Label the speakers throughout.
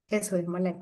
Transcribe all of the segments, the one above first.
Speaker 1: Eso es Malay.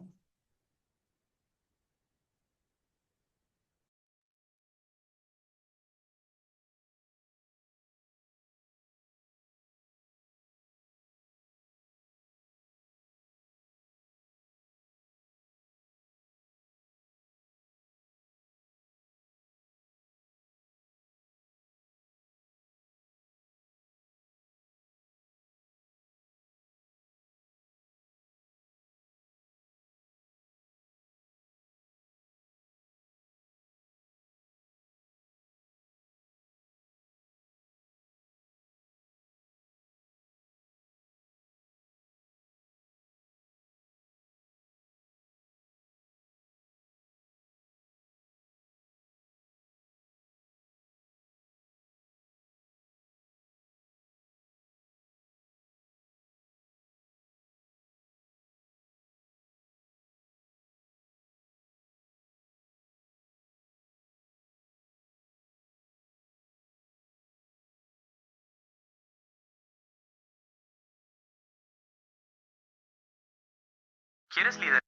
Speaker 2: ¿Quieres liderar?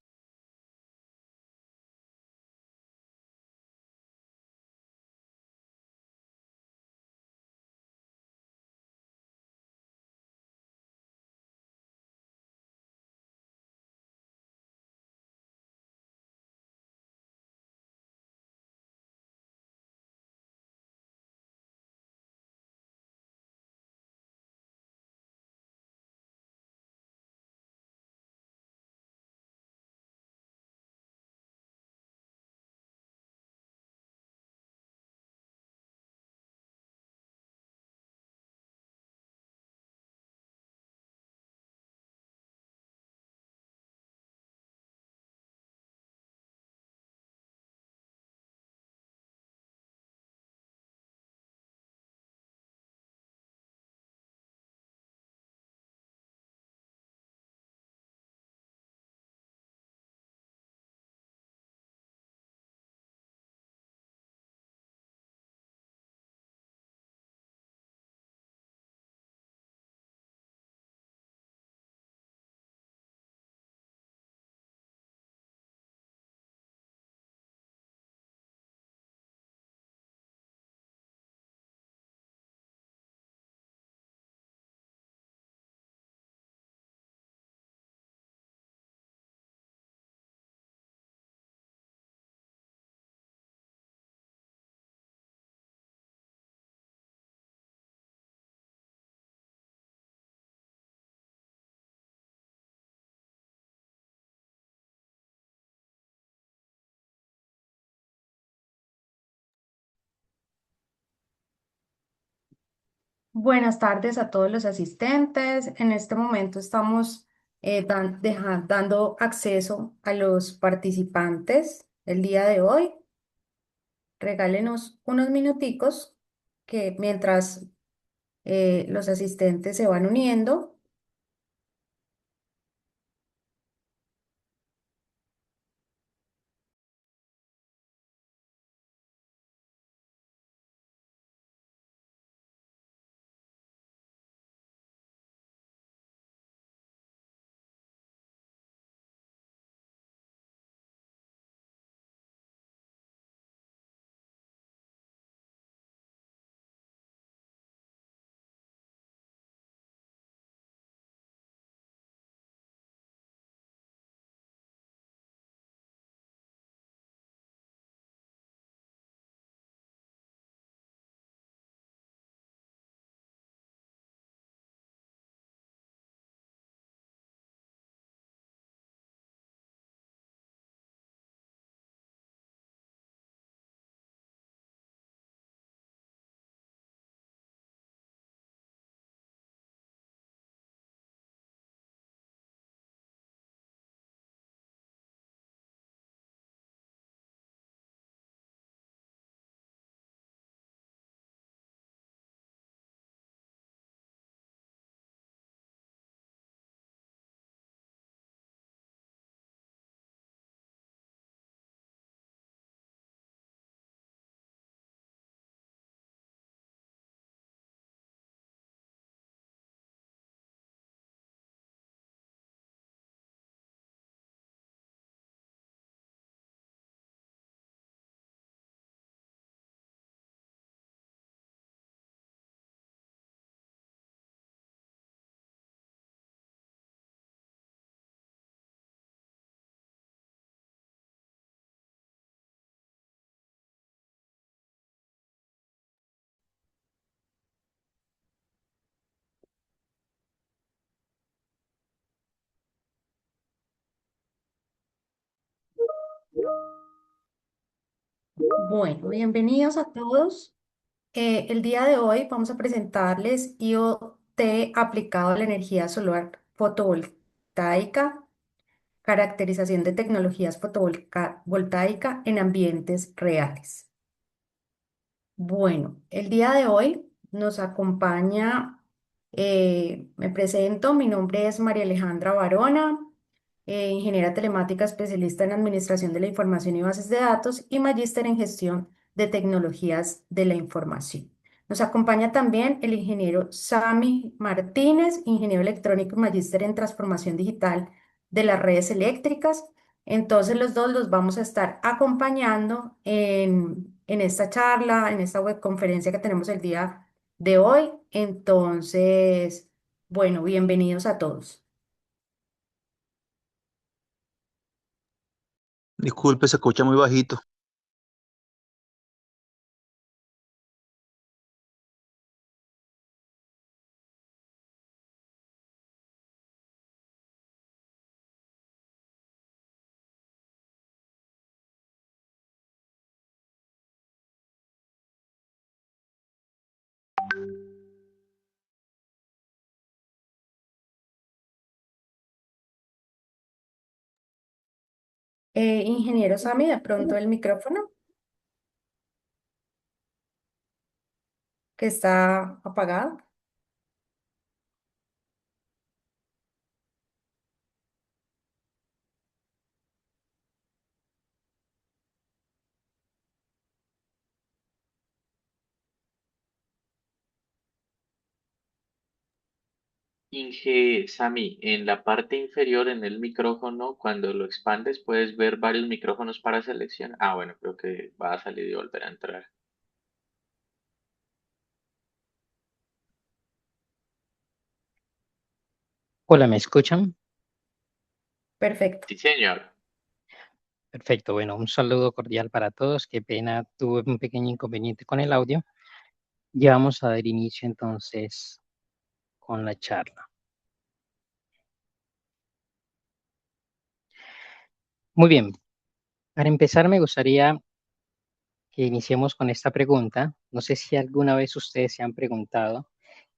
Speaker 1: Buenas tardes a todos los asistentes. En este momento estamos dando acceso a los participantes el día de hoy. Regálenos unos minuticos que mientras los asistentes se van uniendo. Bueno, bienvenidos a todos. El día de hoy vamos a presentarles IoT aplicado a la energía solar fotovoltaica, caracterización de tecnologías fotovoltaica en ambientes reales. Bueno, el día de hoy nos acompaña, me presento, mi nombre es María Alejandra Barona, ingeniera telemática especialista en Administración de la Información y Bases de Datos y magíster en Gestión de Tecnologías de la Información. Nos acompaña también el ingeniero Sami Martínez, ingeniero electrónico y magíster en Transformación Digital de las Redes Eléctricas. Entonces los dos los vamos a estar acompañando en esta charla, en esta webconferencia que tenemos el día de hoy. Entonces, bueno, bienvenidos a todos.
Speaker 2: Disculpe, se escucha muy bajito.
Speaker 1: Ingeniero Sami, de pronto el micrófono que está apagado.
Speaker 3: Inge Sami, en la parte inferior en el micrófono, cuando lo expandes, puedes ver varios micrófonos para seleccionar. Ah, bueno, creo que va a salir y volver a entrar.
Speaker 4: Hola, ¿me escuchan?
Speaker 1: Perfecto.
Speaker 3: Sí, señor.
Speaker 4: Perfecto, bueno, un saludo cordial para todos. Qué pena, tuve un pequeño inconveniente con el audio. Ya vamos a dar inicio entonces con la charla. Muy bien, para empezar me gustaría que iniciemos con esta pregunta. No sé si alguna vez ustedes se han preguntado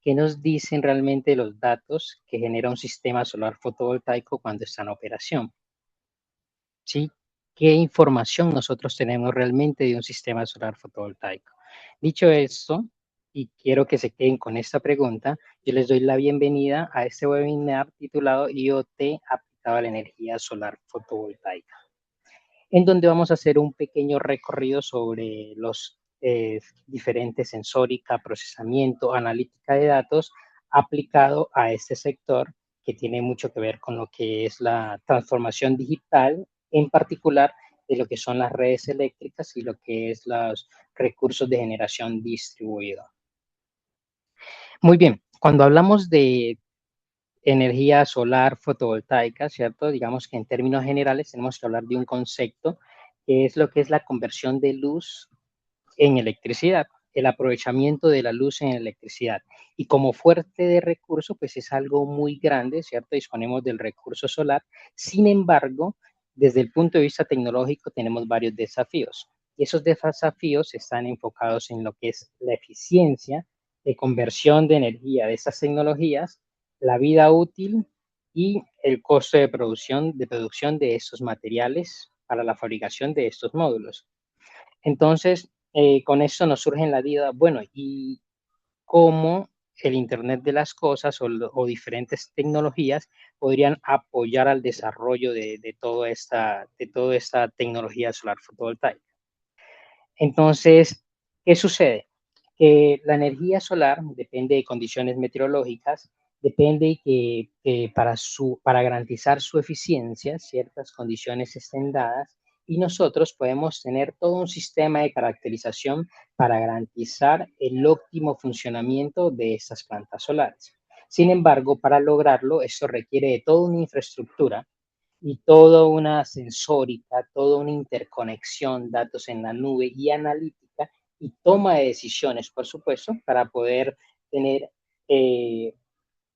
Speaker 4: qué nos dicen realmente los datos que genera un sistema solar fotovoltaico cuando está en operación. ¿Sí? ¿Qué información nosotros tenemos realmente de un sistema solar fotovoltaico? Dicho esto, y quiero que se queden con esta pregunta, yo les doy la bienvenida a este webinar titulado IoT aplicado a la energía solar fotovoltaica, en donde vamos a hacer un pequeño recorrido sobre los diferentes sensórica, procesamiento, analítica de datos aplicado a este sector que tiene mucho que ver con lo que es la transformación digital, en particular de lo que son las redes eléctricas y lo que es los recursos de generación distribuido. Muy bien, cuando hablamos de energía solar fotovoltaica, ¿cierto? Digamos que en términos generales tenemos que hablar de un concepto que es lo que es la conversión de luz en electricidad, el aprovechamiento de la luz en electricidad. Y como fuerte de recurso, pues es algo muy grande, ¿cierto? Disponemos del recurso solar. Sin embargo, desde el punto de vista tecnológico tenemos varios desafíos. Y esos desafíos están enfocados en lo que es la eficiencia de conversión de energía de estas tecnologías, la vida útil y el costo de producción de estos materiales para la fabricación de estos módulos. Entonces, con esto nos surge en la duda, bueno, ¿y cómo el Internet de las cosas o diferentes tecnologías podrían apoyar al desarrollo de toda esta tecnología solar fotovoltaica? Entonces, ¿qué sucede? Que la energía solar depende de condiciones meteorológicas, depende que para garantizar su eficiencia, ciertas condiciones estén dadas y nosotros podemos tener todo un sistema de caracterización para garantizar el óptimo funcionamiento de estas plantas solares. Sin embargo, para lograrlo, esto requiere de toda una infraestructura y toda una sensórica, toda una interconexión, datos en la nube y analítica y toma de decisiones, por supuesto, para poder tener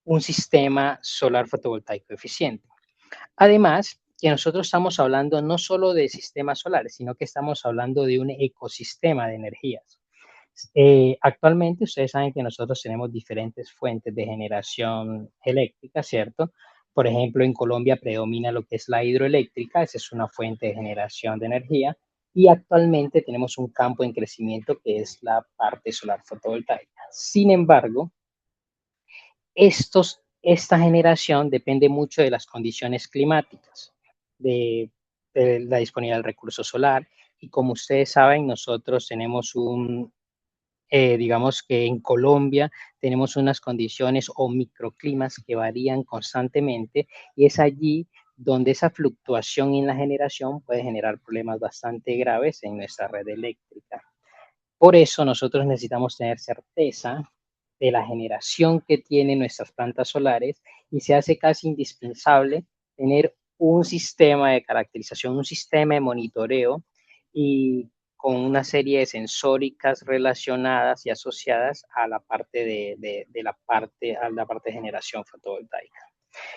Speaker 4: un sistema solar fotovoltaico eficiente. Además, que nosotros estamos hablando no solo de sistemas solares, sino que estamos hablando de un ecosistema de energías. Actualmente ustedes saben que nosotros tenemos diferentes fuentes de generación eléctrica, ¿cierto? Por ejemplo, en Colombia predomina lo que es la hidroeléctrica, esa es una fuente de generación de energía, y actualmente tenemos un campo en crecimiento que es la parte solar fotovoltaica. Sin embargo, esta generación depende mucho de las condiciones climáticas, de, de la disponibilidad del recurso solar, y como ustedes saben, nosotros tenemos digamos que en Colombia tenemos unas condiciones o microclimas que varían constantemente y es allí donde esa fluctuación en la generación puede generar problemas bastante graves en nuestra red eléctrica. Por eso nosotros necesitamos tener certeza de la generación que tienen nuestras plantas solares y se hace casi indispensable tener un sistema de caracterización, un sistema de monitoreo y con una serie de sensóricas relacionadas y asociadas a la parte a la parte de generación fotovoltaica.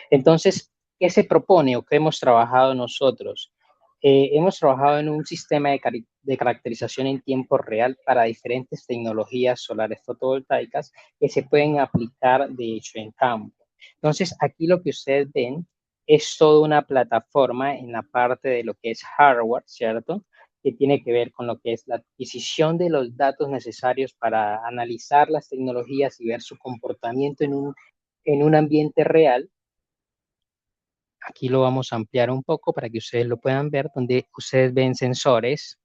Speaker 4: Entonces, ¿qué se propone o qué hemos trabajado nosotros? Hemos trabajado en un sistema de caracterización en tiempo real para diferentes tecnologías solares fotovoltaicas que se pueden aplicar, de hecho, en campo. Entonces, aquí lo que ustedes ven es toda una plataforma en la parte de lo que es hardware, ¿cierto? Que tiene que ver con lo que es la adquisición de los datos necesarios para analizar las tecnologías y ver su comportamiento en un ambiente real. Aquí lo vamos a ampliar un poco para que ustedes lo puedan ver, donde ustedes ven sensores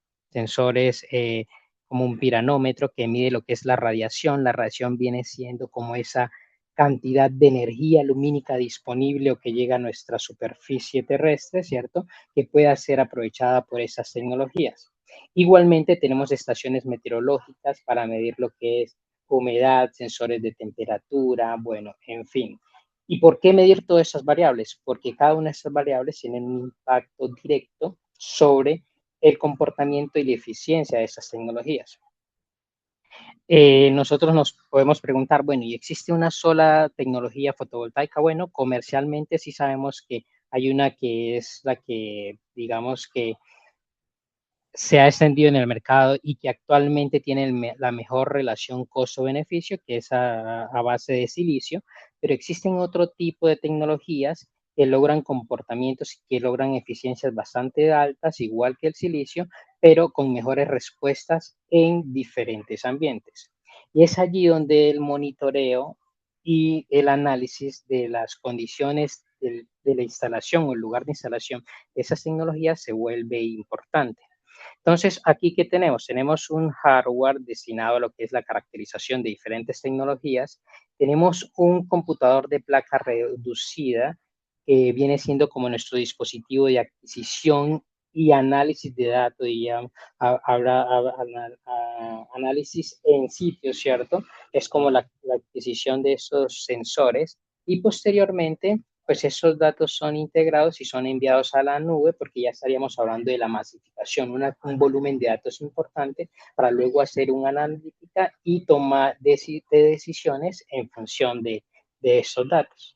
Speaker 4: como un piranómetro que mide lo que es la radiación. La radiación viene siendo como esa cantidad de energía lumínica disponible o que llega a nuestra superficie terrestre, ¿cierto? Que pueda ser aprovechada por esas tecnologías. Igualmente tenemos estaciones meteorológicas para medir lo que es humedad, sensores de temperatura, bueno, en fin. ¿Y por qué medir todas esas variables? Porque cada una de esas variables tiene un impacto directo sobre el comportamiento y la eficiencia de esas tecnologías. Nosotros nos podemos preguntar, bueno, ¿y existe una sola tecnología fotovoltaica? Bueno, comercialmente sí sabemos que hay una que es la que, digamos que se ha extendido en el mercado y que actualmente tiene la mejor relación costo-beneficio, que es a base de silicio, pero existen otro tipo de tecnologías que logran comportamientos y que logran eficiencias bastante altas, igual que el silicio, pero con mejores respuestas en diferentes ambientes. Y es allí donde el monitoreo y el análisis de las condiciones de la instalación o el lugar de instalación de esas tecnologías se vuelve importante. Entonces, aquí, ¿qué tenemos? Tenemos un hardware destinado a lo que es la caracterización de diferentes tecnologías. Tenemos un computador de placa reducida que viene siendo como nuestro dispositivo de adquisición y análisis de datos y habrá análisis en sitio, ¿cierto? Es como la adquisición de esos sensores y posteriormente pues esos datos son integrados y son enviados a la nube porque ya estaríamos hablando de la masificación, un volumen de datos importante para luego hacer una analítica y tomar decisiones en función de esos datos.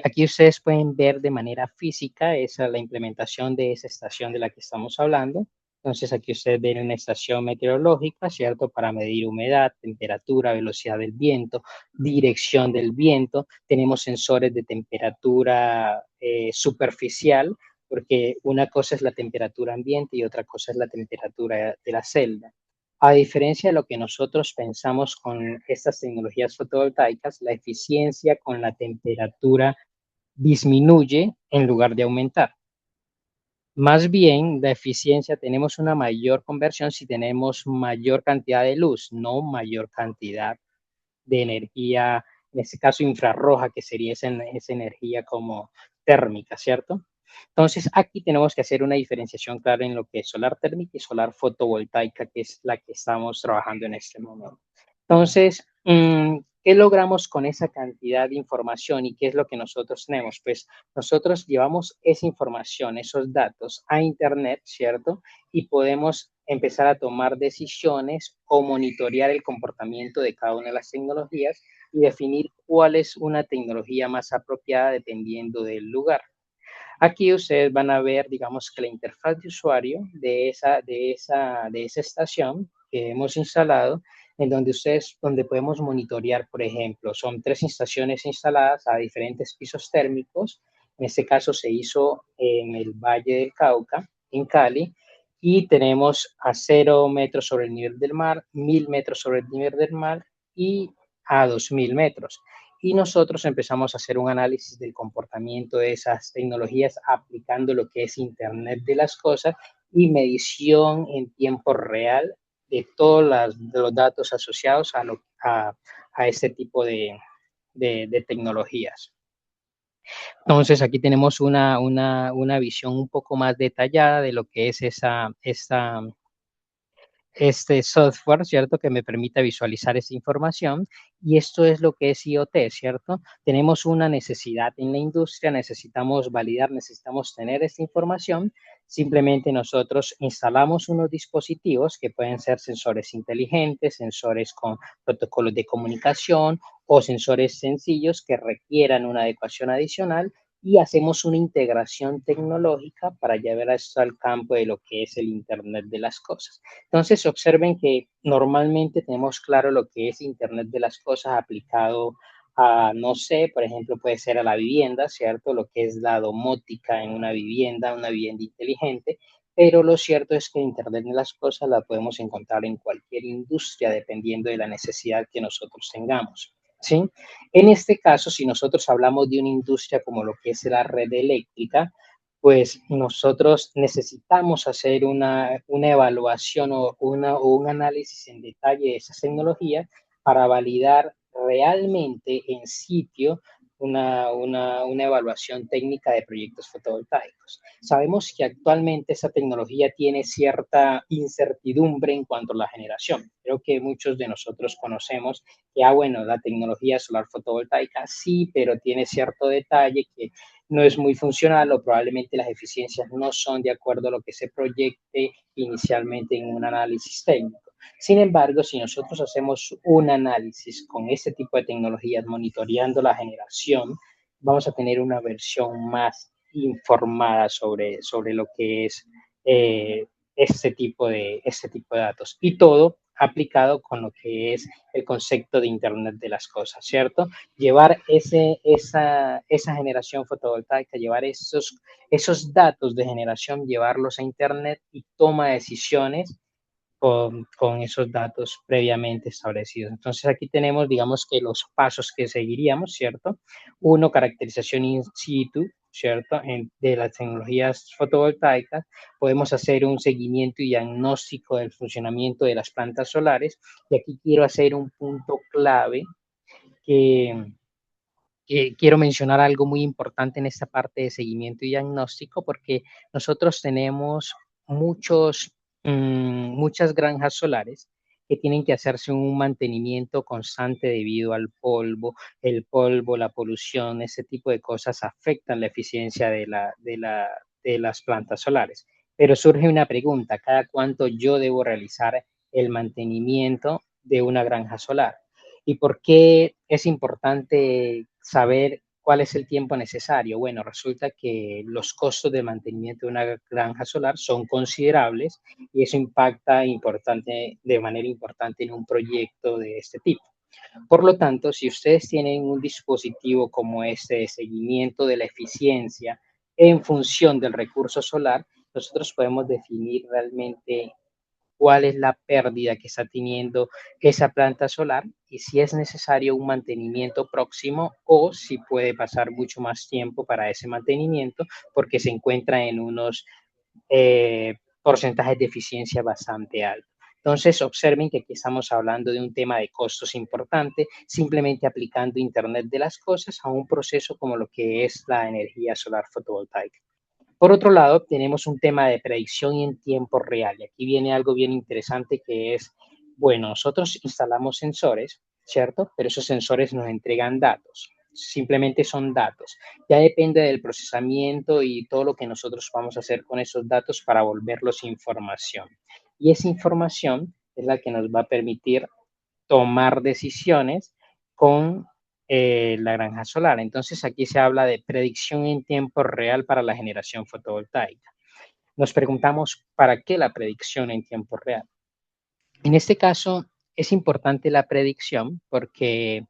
Speaker 4: Aquí ustedes pueden ver de manera física esa la implementación de esa estación de la que estamos hablando. Entonces aquí ustedes ven una estación meteorológica, ¿cierto? Para medir humedad, temperatura, velocidad del viento, dirección del viento. Tenemos sensores de temperatura superficial, porque una cosa es la temperatura ambiente y otra cosa es la temperatura de la celda. A diferencia de lo que nosotros pensamos con estas tecnologías fotovoltaicas, la eficiencia con la temperatura disminuye en lugar de aumentar. Más bien, la eficiencia tenemos una mayor conversión si tenemos mayor cantidad de luz, no mayor cantidad de energía, en este caso infrarroja, que sería esa energía como térmica, ¿cierto? Entonces, aquí tenemos que hacer una diferenciación clara en lo que es solar térmica y solar fotovoltaica, que es la que estamos trabajando en este momento. Entonces, ¿qué logramos con esa cantidad de información y qué es lo que nosotros tenemos? Pues nosotros llevamos esa información, esos datos a Internet, ¿cierto? Y podemos empezar a tomar decisiones o monitorear el comportamiento de cada una de las tecnologías y definir cuál es una tecnología más apropiada dependiendo del lugar. Aquí ustedes van a ver, digamos, que la interfaz de usuario de esa estación que hemos instalado, en donde podemos monitorear, por ejemplo, son 3 estaciones instaladas a diferentes pisos térmicos. En este caso se hizo en el Valle del Cauca, en Cali, y tenemos a 0 metros sobre el nivel del mar, 1000 metros sobre el nivel del mar y a 2000 metros. Y nosotros empezamos a hacer un análisis del comportamiento de esas tecnologías aplicando lo que es Internet de las Cosas y medición en tiempo real de todos los datos asociados a este tipo de tecnologías. Entonces, aquí tenemos una visión un poco más detallada de lo que es este software, ¿cierto? Que me permita visualizar esta información. Y esto es lo que es IoT, ¿cierto? Tenemos una necesidad en la industria, necesitamos validar, necesitamos tener esta información. Simplemente nosotros instalamos unos dispositivos que pueden ser sensores inteligentes, sensores con protocolos de comunicación o sensores sencillos que requieran una adecuación adicional y hacemos una integración tecnológica para llevar esto al campo de lo que es el Internet de las Cosas. Entonces, observen que normalmente tenemos claro lo que es Internet de las Cosas aplicado a, no sé, por ejemplo, puede ser a la vivienda, ¿cierto? Lo que es la domótica en una vivienda inteligente, pero lo cierto es que Internet de las Cosas la podemos encontrar en cualquier industria dependiendo de la necesidad que nosotros tengamos, ¿sí? En este caso, si nosotros hablamos de una industria como lo que es la red eléctrica, pues nosotros necesitamos hacer una evaluación o un análisis en detalle de esas tecnologías para validar realmente en sitio una evaluación técnica de proyectos fotovoltaicos. Sabemos que actualmente esa tecnología tiene cierta incertidumbre en cuanto a la generación. Creo que muchos de nosotros conocemos que, bueno, la tecnología solar fotovoltaica sí, pero tiene cierto detalle que no es muy funcional o probablemente las eficiencias no son de acuerdo a lo que se proyecte inicialmente en un análisis técnico. Sin embargo, si nosotros hacemos un análisis con este tipo de tecnologías, monitoreando la generación, vamos a tener una versión más informada sobre lo que es este tipo de datos. Y todo aplicado con lo que es el concepto de Internet de las Cosas, ¿cierto? Llevar esa generación fotovoltaica, llevar esos datos de generación, llevarlos a Internet y toma decisiones con esos datos previamente establecidos. Entonces aquí tenemos, digamos que los pasos que seguiríamos, ¿cierto? Uno, caracterización in situ, ¿cierto? De las tecnologías fotovoltaicas. Podemos hacer un seguimiento y diagnóstico del funcionamiento de las plantas solares. Y aquí quiero hacer un punto clave que quiero mencionar algo muy importante en esta parte de seguimiento y diagnóstico, porque nosotros tenemos muchas granjas solares que tienen que hacerse un mantenimiento constante debido al polvo. El polvo, la polución, ese tipo de cosas afectan la eficiencia de las plantas solares. Pero surge una pregunta: ¿cada cuánto yo debo realizar el mantenimiento de una granja solar? ¿Y por qué es importante saber cuál es el tiempo necesario? Bueno, resulta que los costos de mantenimiento de una granja solar son considerables y eso impacta de manera importante en un proyecto de este tipo. Por lo tanto, si ustedes tienen un dispositivo como este de seguimiento de la eficiencia en función del recurso solar, nosotros podemos definir realmente cuál es la pérdida que está teniendo esa planta solar y si es necesario un mantenimiento próximo o si puede pasar mucho más tiempo para ese mantenimiento porque se encuentra en unos porcentajes de eficiencia bastante altos. Entonces, observen que aquí estamos hablando de un tema de costos importante, simplemente aplicando Internet de las Cosas a un proceso como lo que es la energía solar fotovoltaica. Por otro lado, tenemos un tema de predicción en tiempo real. Y aquí viene algo bien interesante que es, bueno, nosotros instalamos sensores, ¿cierto? Pero esos sensores nos entregan datos. Simplemente son datos. Ya depende del procesamiento y todo lo que nosotros vamos a hacer con esos datos para volverlos información. Y esa información es la que nos va a permitir tomar decisiones con la granja solar. Entonces aquí se habla de predicción en tiempo real para la generación fotovoltaica. Nos preguntamos, ¿para qué la predicción en tiempo real? En este caso es importante la predicción porque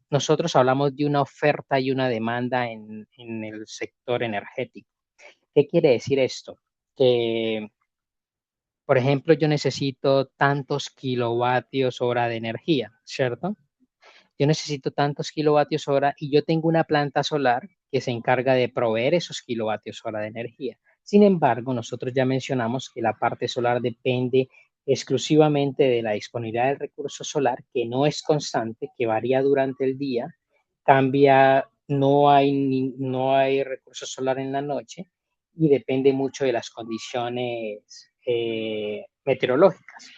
Speaker 4: nosotros hablamos de una oferta y una demanda en el sector energético. ¿Qué quiere decir esto? Que, por ejemplo, yo necesito tantos kilovatios hora de energía, ¿cierto? Yo necesito tantos kilovatios hora y yo tengo una planta solar que se encarga de proveer esos kilovatios hora de energía. Sin embargo, nosotros ya mencionamos que la parte solar depende exclusivamente de la disponibilidad del recurso solar, que no es constante, que varía durante el día, cambia, no hay recurso solar en la noche y depende mucho de las condiciones meteorológicas.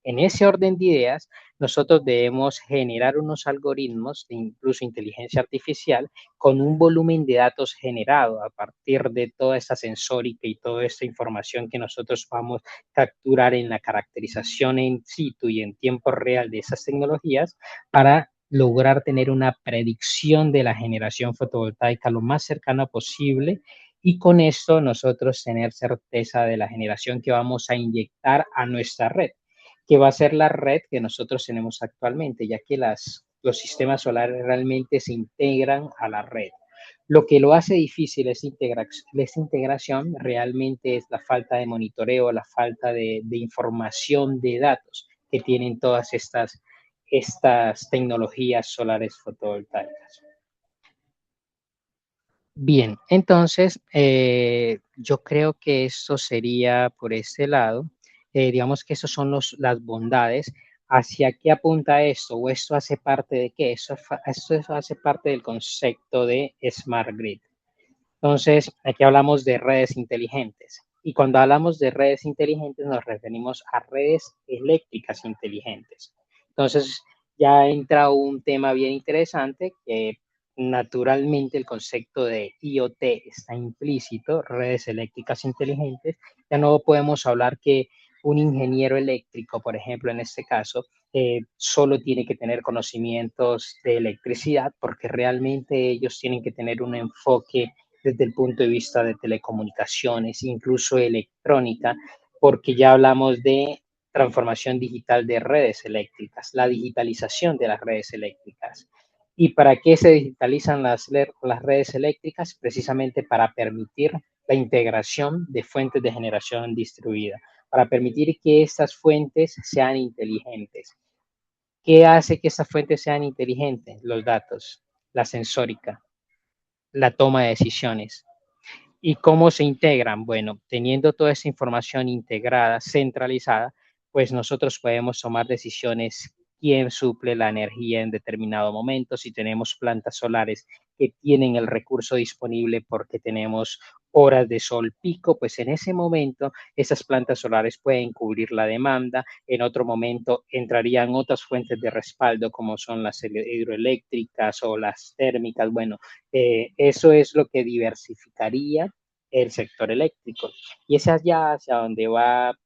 Speaker 4: En ese orden de ideas, nosotros debemos generar unos algoritmos de incluso inteligencia artificial con un volumen de datos generado a partir de toda esta sensórica y toda esta información que nosotros vamos a capturar en la caracterización en situ y en tiempo real de esas tecnologías para lograr tener una predicción de la generación fotovoltaica lo más cercana posible y con esto nosotros tener certeza de la generación que vamos a inyectar a nuestra red, que va a ser la red que nosotros tenemos actualmente, ya que los sistemas solares realmente se integran a la red. Lo que lo hace difícil esta integración realmente es la falta de monitoreo, la falta de información de datos que tienen todas estas tecnologías solares fotovoltaicas. Bien, entonces yo creo que esto sería por este lado. Digamos que esas son las bondades. ¿Hacia qué apunta esto? ¿O esto hace parte de qué? Esto hace parte del concepto de Smart Grid. Entonces, aquí hablamos de redes inteligentes. Y cuando hablamos de redes inteligentes nos referimos a redes eléctricas inteligentes. Entonces, ya entra un tema bien interesante que naturalmente el concepto de IoT está implícito, redes eléctricas inteligentes. Ya no podemos hablar que un ingeniero eléctrico, por ejemplo, en este caso, solo tiene que tener conocimientos de electricidad, porque realmente ellos tienen que tener un enfoque desde el punto de vista de telecomunicaciones, incluso electrónica, porque ya hablamos de transformación digital de redes eléctricas, la digitalización de las redes eléctricas. ¿Y para qué se digitalizan las redes eléctricas? Precisamente para permitir la integración de fuentes de generación distribuida, para permitir que estas fuentes sean inteligentes. ¿Qué hace que estas fuentes sean inteligentes? Los datos, la sensórica, la toma de decisiones. ¿Y cómo se integran? Bueno, teniendo toda esa información integrada, centralizada, pues nosotros podemos tomar decisiones quién suple la energía en determinado momento, si tenemos plantas solares que tienen el recurso disponible porque tenemos horas de sol pico, pues en ese momento esas plantas solares pueden cubrir la demanda, en otro momento entrarían otras fuentes de respaldo como son las hidroeléctricas o las térmicas. Bueno, eso es lo que diversificaría el sector eléctrico. Y es allá hacia donde va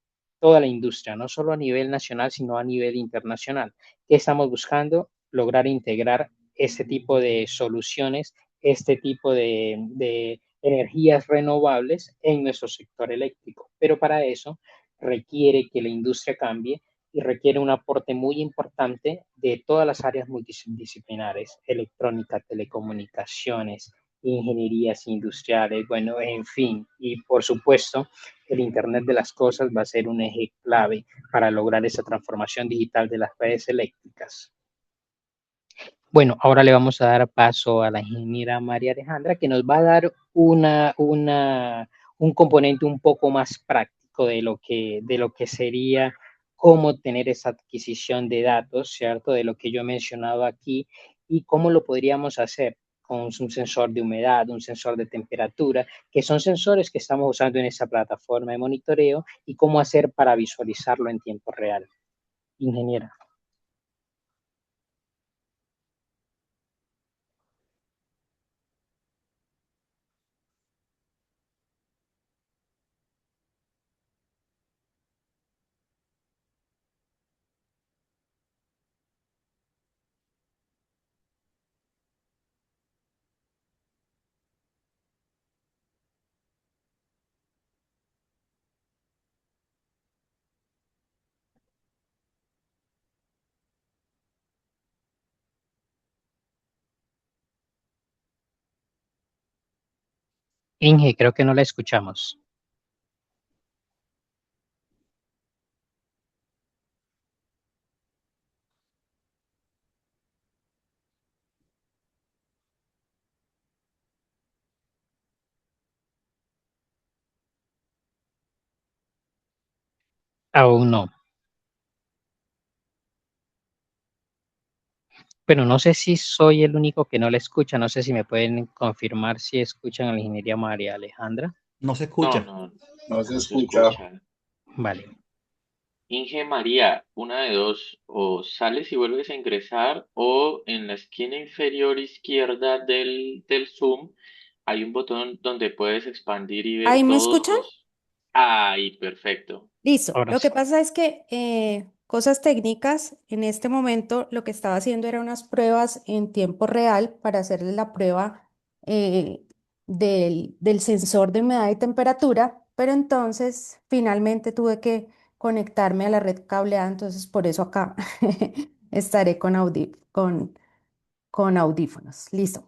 Speaker 4: toda la industria, no solo a nivel nacional, sino a nivel internacional. ¿Qué estamos buscando? Lograr integrar este tipo de soluciones, este tipo de energías renovables en nuestro sector eléctrico. Pero para eso requiere que la industria cambie y requiere un aporte muy importante de todas las áreas multidisciplinares, electrónica, telecomunicaciones, ingenierías industriales, bueno, en fin, y por supuesto, el Internet de las Cosas va a ser un eje clave para lograr esa transformación digital de las redes eléctricas. Bueno, ahora le vamos a dar paso a la ingeniera María Alejandra, que nos va a dar un componente un poco más práctico de lo que sería cómo tener esa adquisición de datos, ¿cierto? De lo que yo he mencionado aquí y cómo lo podríamos hacer con un sensor de humedad, un sensor de temperatura, que son sensores que estamos usando en esa plataforma de monitoreo y cómo hacer para visualizarlo en tiempo real. Ingeniera. Inge, creo que no la escuchamos. Aún no. Pero no sé si soy el único que no la escucha. No sé si me pueden confirmar si escuchan a la ingeniería María Alejandra.
Speaker 2: No se
Speaker 3: No,
Speaker 2: escucha.
Speaker 3: no,
Speaker 5: No se
Speaker 3: no se
Speaker 5: escucha.
Speaker 3: escucha.
Speaker 4: Vale.
Speaker 3: Inge María, una de dos, o sales y vuelves a ingresar, o en la esquina inferior izquierda del Zoom hay un botón donde puedes expandir y ver
Speaker 1: ¿Ahí me
Speaker 3: todos
Speaker 1: escuchan?
Speaker 3: los... Ahí, perfecto.
Speaker 1: Listo.
Speaker 4: Ahora
Speaker 1: Lo que
Speaker 4: sí.
Speaker 1: pasa es que cosas técnicas, en este momento lo que estaba haciendo era unas pruebas en tiempo real para hacerle la prueba eh, del sensor de humedad y temperatura, pero entonces finalmente tuve que conectarme a la red cableada, entonces por eso acá estaré con audífonos. Listo.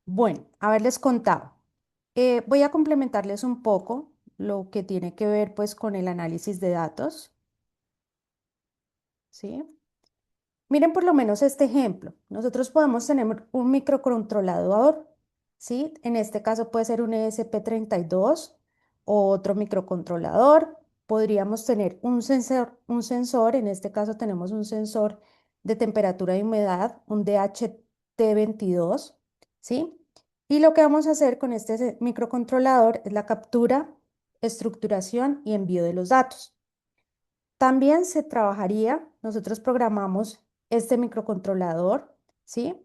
Speaker 1: Bueno, haberles contado. Voy a complementarles un poco lo que tiene que ver pues con el análisis de datos, ¿sí? Miren por lo menos este ejemplo. Nosotros podemos tener un microcontrolador, ¿sí? En este caso puede ser un ESP32 o otro microcontrolador. Podríamos tener un sensor, en este caso tenemos un sensor de temperatura y humedad, un DHT22, ¿sí? Y lo que vamos a hacer con este microcontrolador es la captura, estructuración y envío de los datos. También se trabajaría, nosotros programamos este microcontrolador, ¿sí?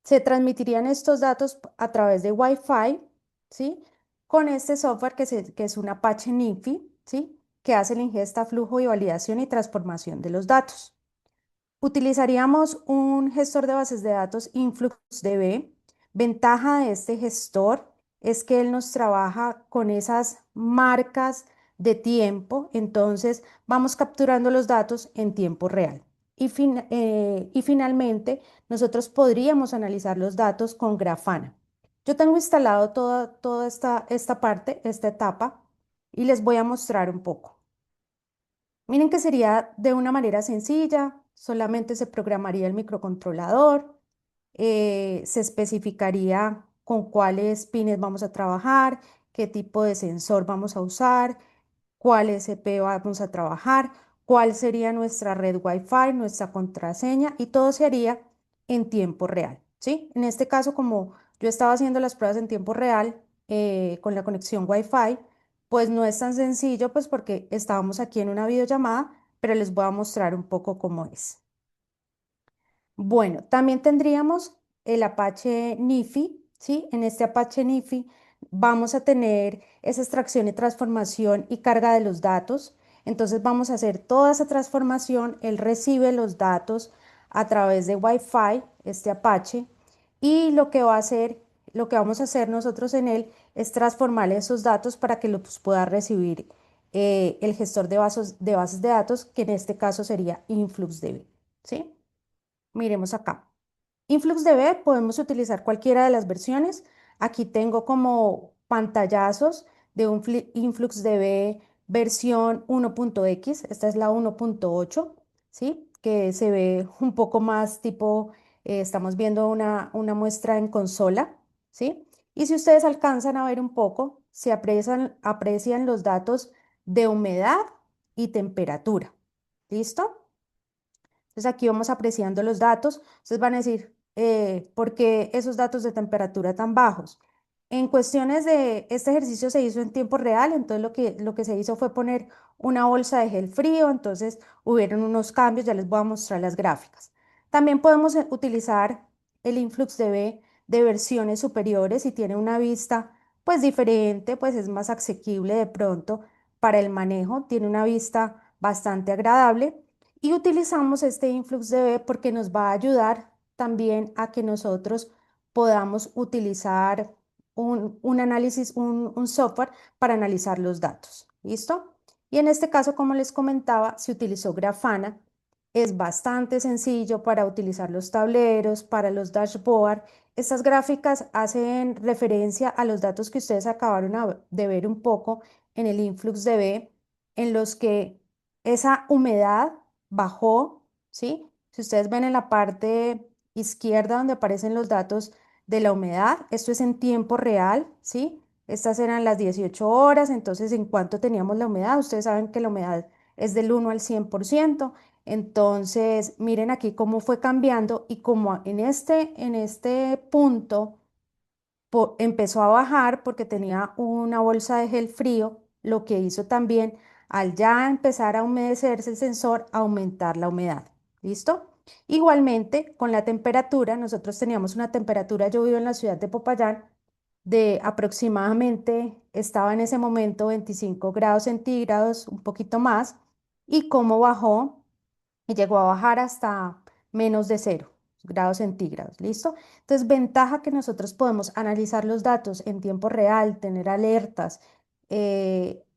Speaker 1: Se transmitirían estos datos a través de Wi-Fi, ¿sí? Con este software que es un Apache NiFi, ¿sí? Que hace la ingesta, flujo y validación y transformación de los datos. Utilizaríamos un gestor de bases de datos InfluxDB. Ventaja de este gestor es que él nos trabaja con esas marcas de tiempo, entonces vamos capturando los datos en tiempo real. Y finalmente, nosotros podríamos analizar los datos con Grafana. Yo tengo instalado toda esta parte, esta etapa, y les voy a mostrar un poco. Miren que sería de una manera sencilla, solamente se programaría el microcontrolador, se especificaría con cuáles pines vamos a trabajar, qué tipo de sensor vamos a usar, cuál SP vamos a trabajar, cuál sería nuestra red Wi-Fi, nuestra contraseña y todo se haría en tiempo real, ¿sí? En este caso, como yo estaba haciendo las pruebas en tiempo real con la conexión Wi-Fi, pues no es tan sencillo, pues porque estábamos aquí en una videollamada, pero les voy a mostrar un poco cómo es. Bueno, también tendríamos el Apache NiFi, ¿sí? En este Apache NiFi vamos a tener esa extracción y transformación y carga de los datos. Entonces vamos a hacer toda esa transformación. Él recibe los datos a través de Wi-Fi, este Apache, y lo que va a hacer, lo que vamos a hacer nosotros en él es transformar esos datos para que los pueda recibir el gestor de bases de datos, que en este caso sería InfluxDB, ¿sí? Miremos acá. InfluxDB podemos utilizar cualquiera de las versiones. Aquí tengo como pantallazos de un InfluxDB versión 1.x. Esta es la 1.8, ¿sí? Que se ve un poco más tipo, estamos viendo una muestra en consola, ¿sí? Y si ustedes alcanzan a ver un poco, se aprecian los datos de humedad y temperatura. ¿Listo? Entonces aquí vamos apreciando los datos. Ustedes van a decir, ¿por qué esos datos de temperatura tan bajos? En cuestiones de este ejercicio se hizo en tiempo real, entonces lo que se hizo fue poner una bolsa de gel frío, entonces hubieron unos cambios, ya les voy a mostrar las gráficas. También podemos utilizar el InfluxDB de versiones superiores y tiene una vista pues diferente, pues es más asequible de pronto para el manejo, tiene una vista bastante agradable. Y utilizamos este InfluxDB porque nos va a ayudar también a que nosotros podamos utilizar un análisis, un software para analizar los datos. ¿Listo? Y en este caso, como les comentaba, se utilizó Grafana. Es bastante sencillo para utilizar los tableros, para los dashboards. estas gráficas hacen referencia a los datos que ustedes acabaron de ver un poco en el InfluxDB, en los que esa humedad bajó, ¿sí? Si ustedes ven en la parte izquierda donde aparecen los datos de la humedad, esto es en tiempo real, ¿sí? Estas eran las 18 horas, entonces ¿en cuánto teníamos la humedad? Ustedes saben que la humedad es del 1 al 100%. Entonces, miren aquí cómo fue cambiando y como en este punto empezó a bajar porque tenía una bolsa de gel frío, lo que hizo también al ya empezar a humedecerse el sensor, aumentar la humedad. ¿Listo? Igualmente, con la temperatura, nosotros teníamos una temperatura, yo vivo en la ciudad de Popayán, de aproximadamente, estaba en ese momento 25 grados centígrados, un poquito más, y cómo bajó y llegó a bajar hasta menos de 0 grados centígrados, ¿listo? Entonces, ventaja que nosotros podemos analizar los datos en tiempo real, tener alertas,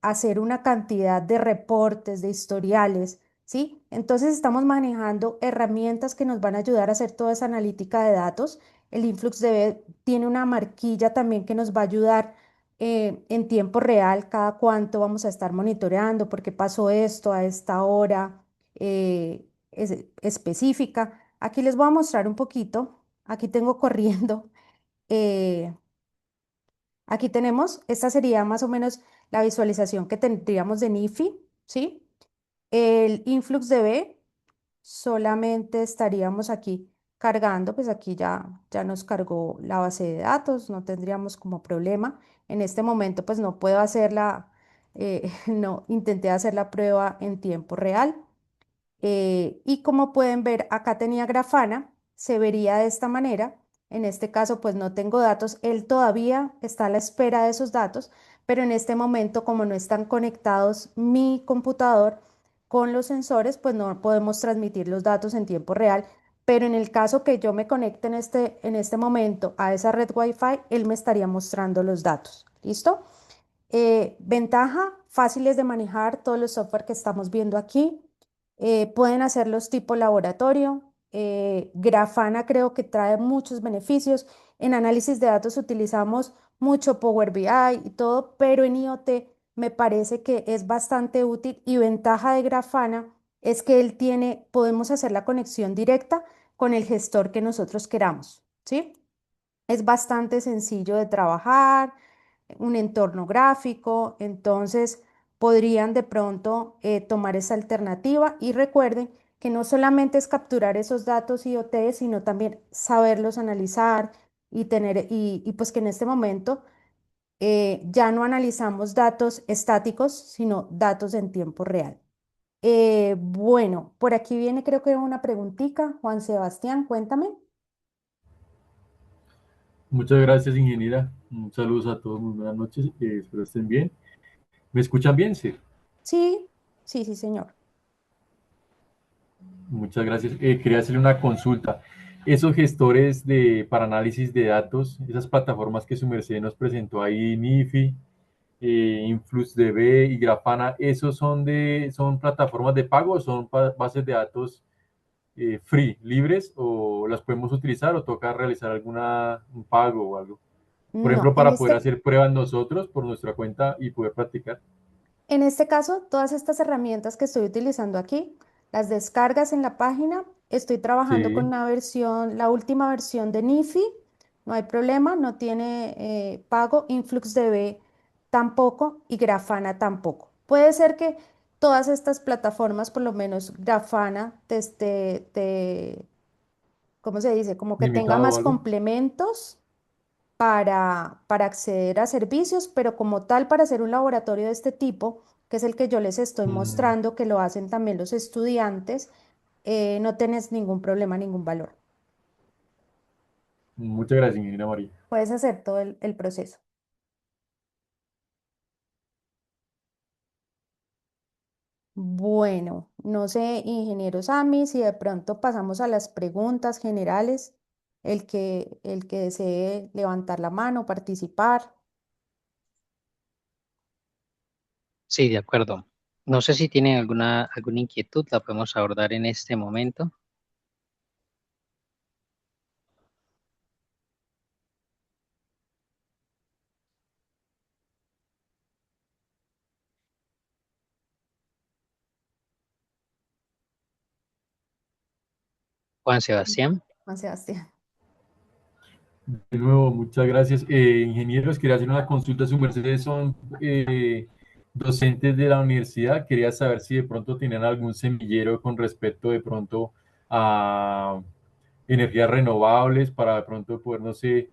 Speaker 1: hacer una cantidad de reportes, de historiales, ¿sí? Entonces, estamos manejando herramientas que nos van a ayudar a hacer toda esa analítica de datos. El InfluxDB tiene una marquilla también que nos va a ayudar en tiempo real, cada cuánto vamos a estar monitoreando, por qué pasó esto a esta hora específica. Aquí les voy a mostrar un poquito. Aquí tengo corriendo. eh, Aquí tenemos, esta sería más o menos la visualización que tendríamos de NIFI, ¿sí? El InfluxDB solamente estaríamos aquí cargando, pues aquí ya nos cargó la base de datos, no tendríamos como problema. En este momento pues no puedo hacerla, no, intenté hacer la prueba en tiempo real. Y como pueden ver, acá tenía Grafana, se vería de esta manera. En este caso, pues no tengo datos. Él todavía está a la espera de esos datos, pero en este momento, como no están conectados mi computador con los sensores, pues no podemos transmitir los datos en tiempo real. Pero en el caso que yo me conecte en este momento a esa red Wi-Fi, él me estaría mostrando los datos. ¿Listo? Ventaja, fáciles de manejar todos los software que estamos viendo aquí. Pueden hacerlos tipo laboratorio. Grafana creo que trae muchos beneficios. En análisis de datos utilizamos mucho Power BI y todo, pero en IoT me parece que es bastante útil y ventaja de Grafana es que él tiene, podemos hacer la conexión directa con el gestor que nosotros queramos, ¿sí? Es bastante sencillo de trabajar, un entorno gráfico, entonces podrían de pronto tomar esa alternativa y recuerden que no solamente es capturar esos datos IoT, sino también saberlos analizar y tener, y pues que en este momento ya no analizamos datos estáticos, sino datos en tiempo real. Bueno, por aquí viene creo que una preguntita. Juan Sebastián, cuéntame.
Speaker 5: Muchas gracias, ingeniera. Saludos a todos, muy buenas noches. Espero estén bien. ¿Me escuchan bien? Sí.
Speaker 1: Sí, sí, sí, señor.
Speaker 5: Muchas gracias. Quería hacerle una consulta. Esos gestores para análisis de datos, esas plataformas que su merced nos presentó ahí, NIFI, InfluxDB y Grafana, ¿esos son plataformas de pago o son bases de datos free, libres, o las podemos utilizar o toca realizar un pago o algo? Por
Speaker 1: No,
Speaker 5: ejemplo, para poder hacer pruebas nosotros por nuestra cuenta y poder practicar.
Speaker 1: en este caso, todas estas herramientas que estoy utilizando aquí, las descargas en la página. Estoy trabajando con
Speaker 5: Sí,
Speaker 1: una versión, la última versión de NIFI. No hay problema, no tiene pago. InfluxDB tampoco y Grafana tampoco. Puede ser que todas estas plataformas, por lo menos Grafana, ¿cómo se dice? Como que tenga
Speaker 5: limitado o
Speaker 1: más
Speaker 5: algo.
Speaker 1: complementos para acceder a servicios, pero como tal, para hacer un laboratorio de este tipo, que es el que yo les estoy
Speaker 5: Mm,
Speaker 1: mostrando, que lo hacen también los estudiantes, no tenés ningún problema, ningún valor.
Speaker 5: muchas gracias, ingeniera María.
Speaker 1: Puedes hacer todo el proceso. Bueno, no sé, ingeniero Sami, si de pronto pasamos a las preguntas generales, el que desee levantar la mano, participar.
Speaker 4: Sí, de acuerdo. No sé si tienen alguna inquietud, la podemos abordar en este momento. Juan Sebastián.
Speaker 1: Juan Sebastián.
Speaker 5: De nuevo, muchas gracias. Ingenieros, quería hacer una consulta. Su merced son docentes de la universidad. Quería saber si de pronto tenían algún semillero con respecto de pronto a energías renovables para de pronto poder, no sé,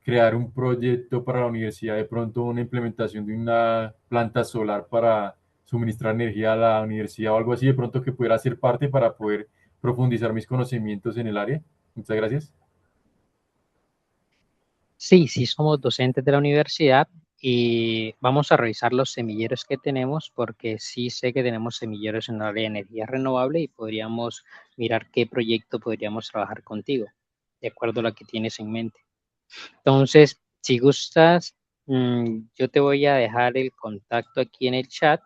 Speaker 5: crear un proyecto para la universidad, de pronto una implementación de una planta solar para suministrar energía a la universidad o algo así, de pronto que pudiera ser parte para poder profundizar mis conocimientos en el área. Muchas gracias.
Speaker 4: Sí, sí somos docentes de la universidad y vamos a revisar los semilleros que tenemos porque sí sé que tenemos semilleros en el área de energía renovable y podríamos mirar qué proyecto podríamos trabajar contigo, de acuerdo a lo que tienes en mente. Entonces, si gustas, yo te voy a dejar el contacto aquí en el chat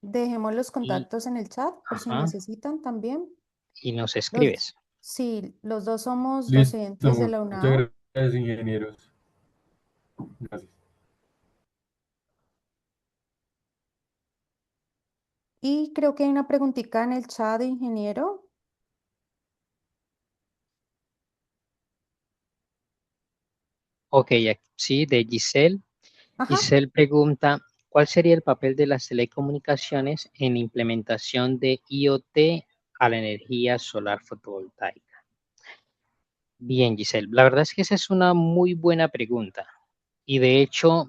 Speaker 1: Dejemos los
Speaker 4: y,
Speaker 1: contactos en el chat por si
Speaker 4: ajá,
Speaker 1: necesitan también.
Speaker 4: y nos
Speaker 1: Los,
Speaker 4: escribes.
Speaker 1: sí, los dos somos
Speaker 5: Listo,
Speaker 1: docentes de la UNAO
Speaker 5: muchas gracias, ingenieros. Gracias.
Speaker 1: y creo que hay una preguntita en el chat de ingeniero.
Speaker 4: Ok, sí, de Giselle.
Speaker 1: Ajá.
Speaker 4: Giselle pregunta, ¿cuál sería el papel de las telecomunicaciones en implementación de IoT a la energía solar fotovoltaica? Bien, Giselle, la verdad es que esa es una muy buena pregunta y de hecho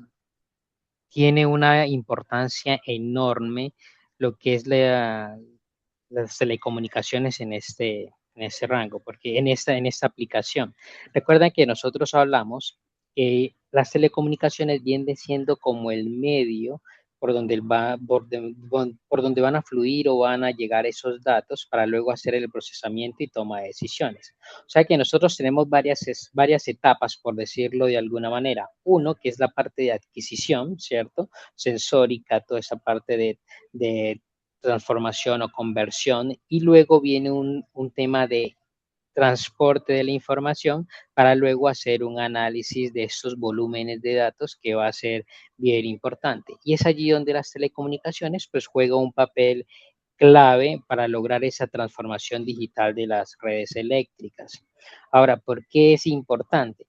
Speaker 4: tiene una importancia enorme lo que es las telecomunicaciones en este rango, porque en esta aplicación. Recuerda que nosotros hablamos que las telecomunicaciones vienen siendo como el medio por donde van a fluir o van a llegar esos datos para luego hacer el procesamiento y toma de decisiones. O sea que nosotros tenemos varias etapas, por decirlo de alguna manera. Uno, que es la parte de adquisición, ¿cierto? Sensórica, toda esa parte de transformación o conversión, y luego viene un tema de transporte de la información para luego hacer un análisis de estos volúmenes de datos que va a ser bien importante. Y es allí donde las telecomunicaciones pues juega un papel clave para lograr esa transformación digital de las redes eléctricas. Ahora, ¿por qué es importante?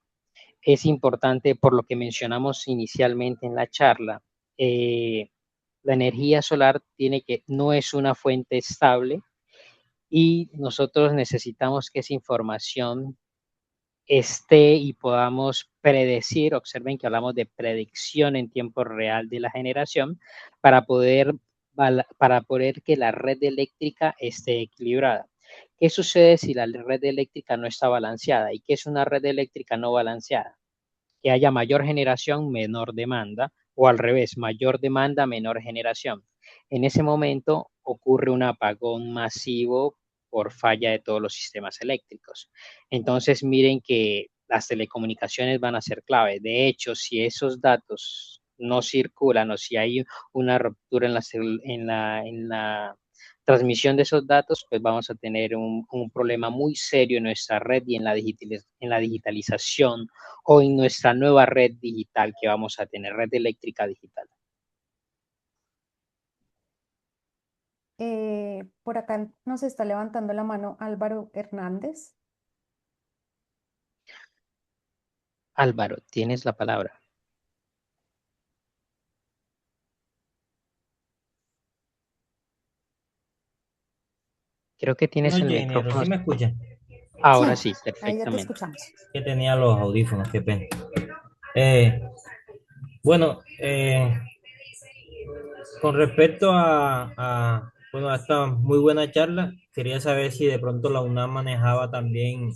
Speaker 4: Es importante por lo que mencionamos inicialmente en la charla. La energía solar no es una fuente estable y nosotros necesitamos que esa información esté y podamos predecir, observen que hablamos de predicción en tiempo real de la generación, para para poder que la red eléctrica esté equilibrada. ¿Qué sucede si la red eléctrica no está balanceada? ¿Y qué es una red eléctrica no balanceada? Que haya mayor generación, menor demanda, o al revés, mayor demanda, menor generación. En ese momento ocurre un apagón masivo por falla de todos los sistemas eléctricos. Entonces, miren que las telecomunicaciones van a ser clave. De hecho, si esos datos no circulan o si hay una ruptura en la transmisión de esos datos, pues vamos a tener un problema muy serio en nuestra red y en la digitalización o en nuestra nueva red digital que vamos a tener, red eléctrica digital.
Speaker 1: Por acá nos está levantando la mano Álvaro Hernández.
Speaker 4: Álvaro, tienes la palabra. Creo que tienes el
Speaker 6: Noche, ingeniero,
Speaker 4: micrófono.
Speaker 6: ¿sí me escuchan?
Speaker 4: Ahora
Speaker 1: Sí,
Speaker 4: sí,
Speaker 1: ahí ya te
Speaker 4: perfectamente.
Speaker 1: escuchamos.
Speaker 6: Que tenía los audífonos, qué pena. Eh, bueno, con respecto bueno, a esta muy buena charla, quería saber si de pronto la UNAM manejaba también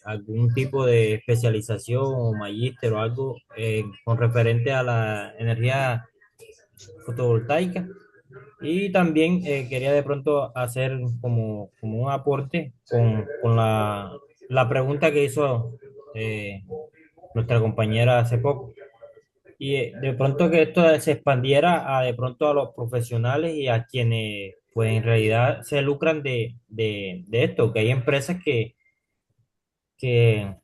Speaker 6: algún tipo de especialización o magíster o algo con referente a la energía fotovoltaica. Y también quería de pronto hacer como un aporte con la pregunta que hizo eh, nuestra compañera hace poco. Y de pronto que esto se expandiera a de pronto a los profesionales y a quienes pues en realidad se lucran de esto, que hay empresas que, que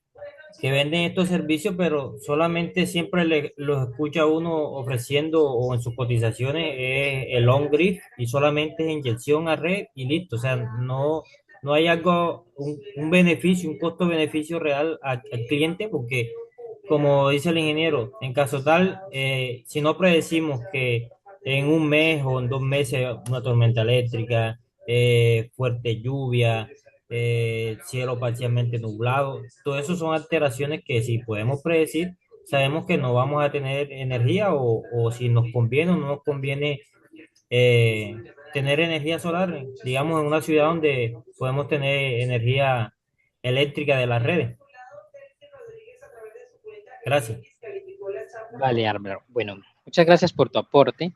Speaker 6: venden estos servicios, pero solamente siempre los escucha uno ofreciendo o en sus cotizaciones es el on grid y solamente es inyección a red y listo. O sea, no, no hay algo, un beneficio, un costo-beneficio real al cliente, porque como dice el ingeniero, en caso tal, si no predecimos que en un mes o en 2 meses una tormenta eléctrica, fuerte lluvia, cielo parcialmente nublado, todo eso son alteraciones que si podemos predecir, sabemos que no vamos a tener energía o si nos conviene o no nos conviene eh, tener energía solar, digamos, en una ciudad donde podemos tener energía eléctrica de las redes. Gracias.
Speaker 4: Vale, Álvaro. Bueno, muchas gracias por tu aporte.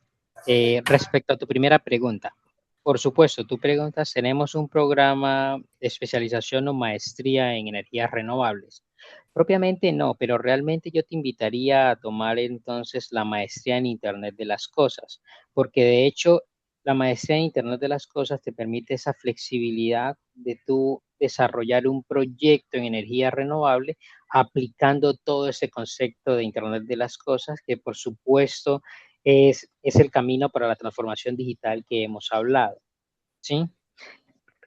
Speaker 4: Respecto a tu primera pregunta, por supuesto, tú preguntas, ¿tenemos un programa de especialización o maestría en energías renovables? Propiamente no, pero realmente yo te invitaría a tomar entonces la maestría en Internet de las Cosas, porque de hecho la maestría en Internet de las Cosas te permite esa flexibilidad de tú desarrollar un proyecto en energía renovable aplicando todo ese concepto de Internet de las Cosas, que por supuesto es el camino para la transformación digital que hemos hablado, ¿sí?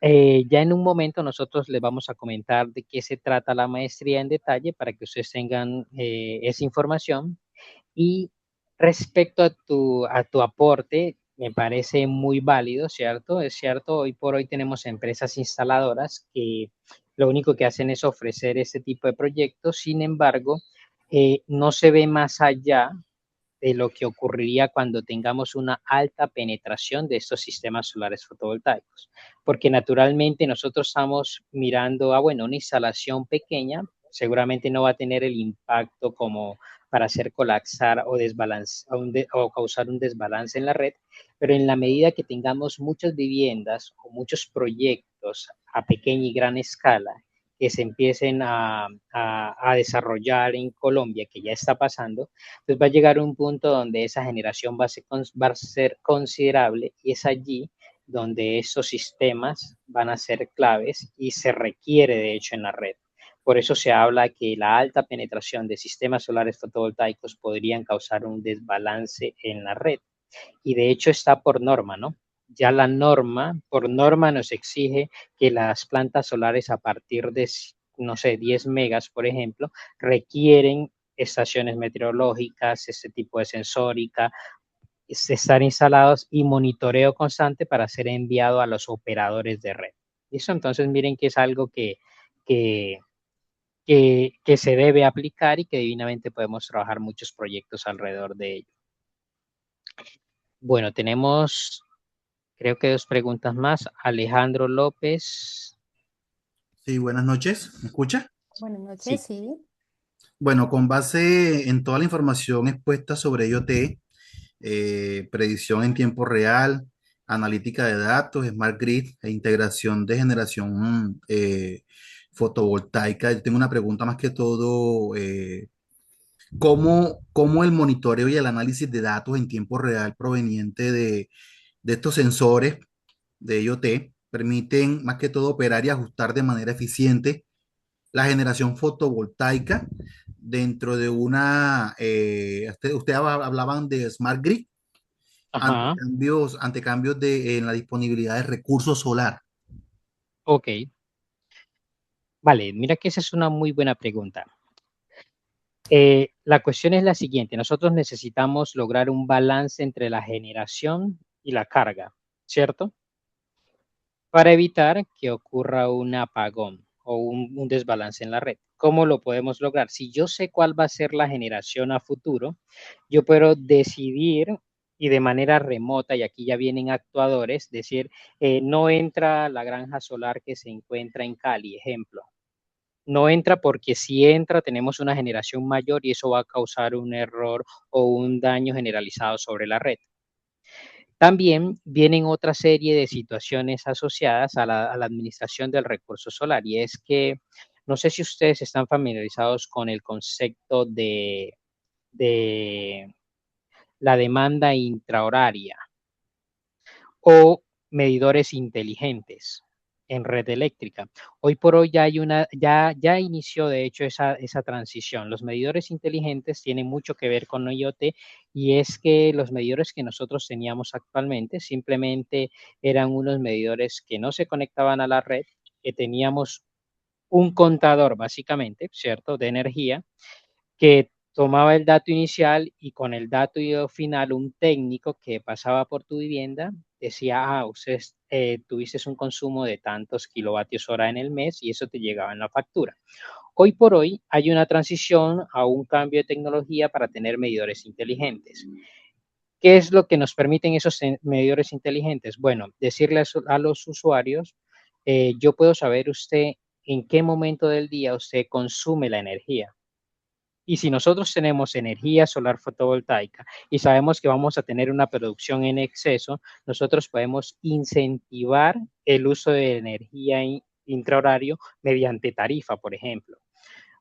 Speaker 4: Ya en un momento nosotros les vamos a comentar de qué se trata la maestría en detalle para que ustedes tengan esa información. Y respecto a tu aporte, me parece muy válido, ¿cierto? Es cierto, hoy por hoy tenemos empresas instaladoras que lo único que hacen es ofrecer este tipo de proyectos, sin embargo, no se ve más allá de lo que ocurriría cuando tengamos una alta penetración de estos sistemas solares fotovoltaicos, porque naturalmente nosotros estamos mirando a, bueno, una instalación pequeña, seguramente no va a tener el impacto como para hacer colapsar o, o causar un desbalance en la red, pero en la medida que tengamos muchas viviendas o muchos proyectos a pequeña y gran escala que se empiecen a desarrollar en Colombia, que ya está pasando, pues va a llegar un punto donde esa generación va a ser considerable y es allí donde estos sistemas van a ser claves y se requiere de hecho en la red. Por eso se habla que la alta penetración de sistemas solares fotovoltaicos podrían causar un desbalance en la red. Y de hecho está por norma, ¿no? Ya la norma, por norma nos exige que las plantas solares a partir de, no sé, 10 megas, por ejemplo, requieren estaciones meteorológicas, este tipo de sensórica, estar instalados y monitoreo constante para ser enviado a los operadores de red. Eso entonces miren que es algo que, que se debe aplicar y que divinamente podemos trabajar muchos proyectos alrededor de ello. Bueno, tenemos creo que dos preguntas más. Alejandro López.
Speaker 7: Sí, buenas noches. ¿Me escucha?
Speaker 1: Buenas noches,
Speaker 4: Sí.
Speaker 1: sí.
Speaker 7: Bueno, con base en toda la información expuesta sobre IoT, predicción en tiempo real, analítica de datos, Smart Grid e integración de generación fotovoltaica, yo tengo una pregunta más que todo. ¿Cómo el monitoreo y el análisis de datos en tiempo real proveniente de estos sensores de IoT permiten más que todo operar y ajustar de manera eficiente la generación fotovoltaica dentro de hablaban de Smart Grid
Speaker 4: Ajá.
Speaker 7: ante cambios en la disponibilidad de recursos solar?
Speaker 4: Ok. Vale, mira que esa es una muy buena pregunta. La cuestión es la siguiente. Nosotros necesitamos lograr un balance entre la generación y la carga, ¿cierto? Para evitar que ocurra un apagón o un desbalance en la red. ¿Cómo lo podemos lograr? Si yo sé cuál va a ser la generación a futuro, yo puedo decidir y de manera remota, y aquí ya vienen actuadores, decir, no entra la granja solar que se encuentra en Cali, ejemplo. No entra porque si entra tenemos una generación mayor y eso va a causar un error o un daño generalizado sobre la red. También vienen otra serie de situaciones asociadas a la administración del recurso solar y es que no sé si ustedes están familiarizados con el concepto de la demanda intrahoraria o medidores inteligentes en red eléctrica. Hoy por hoy ya inició de hecho esa transición. Los medidores inteligentes tienen mucho que ver con IoT y es que los medidores que nosotros teníamos actualmente simplemente eran unos medidores que no se conectaban a la red que teníamos un contador básicamente, ¿cierto?, de energía, que tomaba el dato inicial y con el dato final un técnico que pasaba por tu vivienda decía, usted tuviste un consumo de tantos kilovatios hora en el mes y eso te llegaba en la factura. Hoy por hoy hay una transición a un cambio de tecnología para tener medidores inteligentes. ¿Qué es lo que nos permiten esos medidores inteligentes? Bueno, decirle a los usuarios, yo puedo saber usted en qué momento del día usted consume la energía. Y si nosotros tenemos energía solar fotovoltaica y sabemos que vamos a tener una producción en exceso, nosotros podemos incentivar el uso de energía intrahorario mediante tarifa, por ejemplo.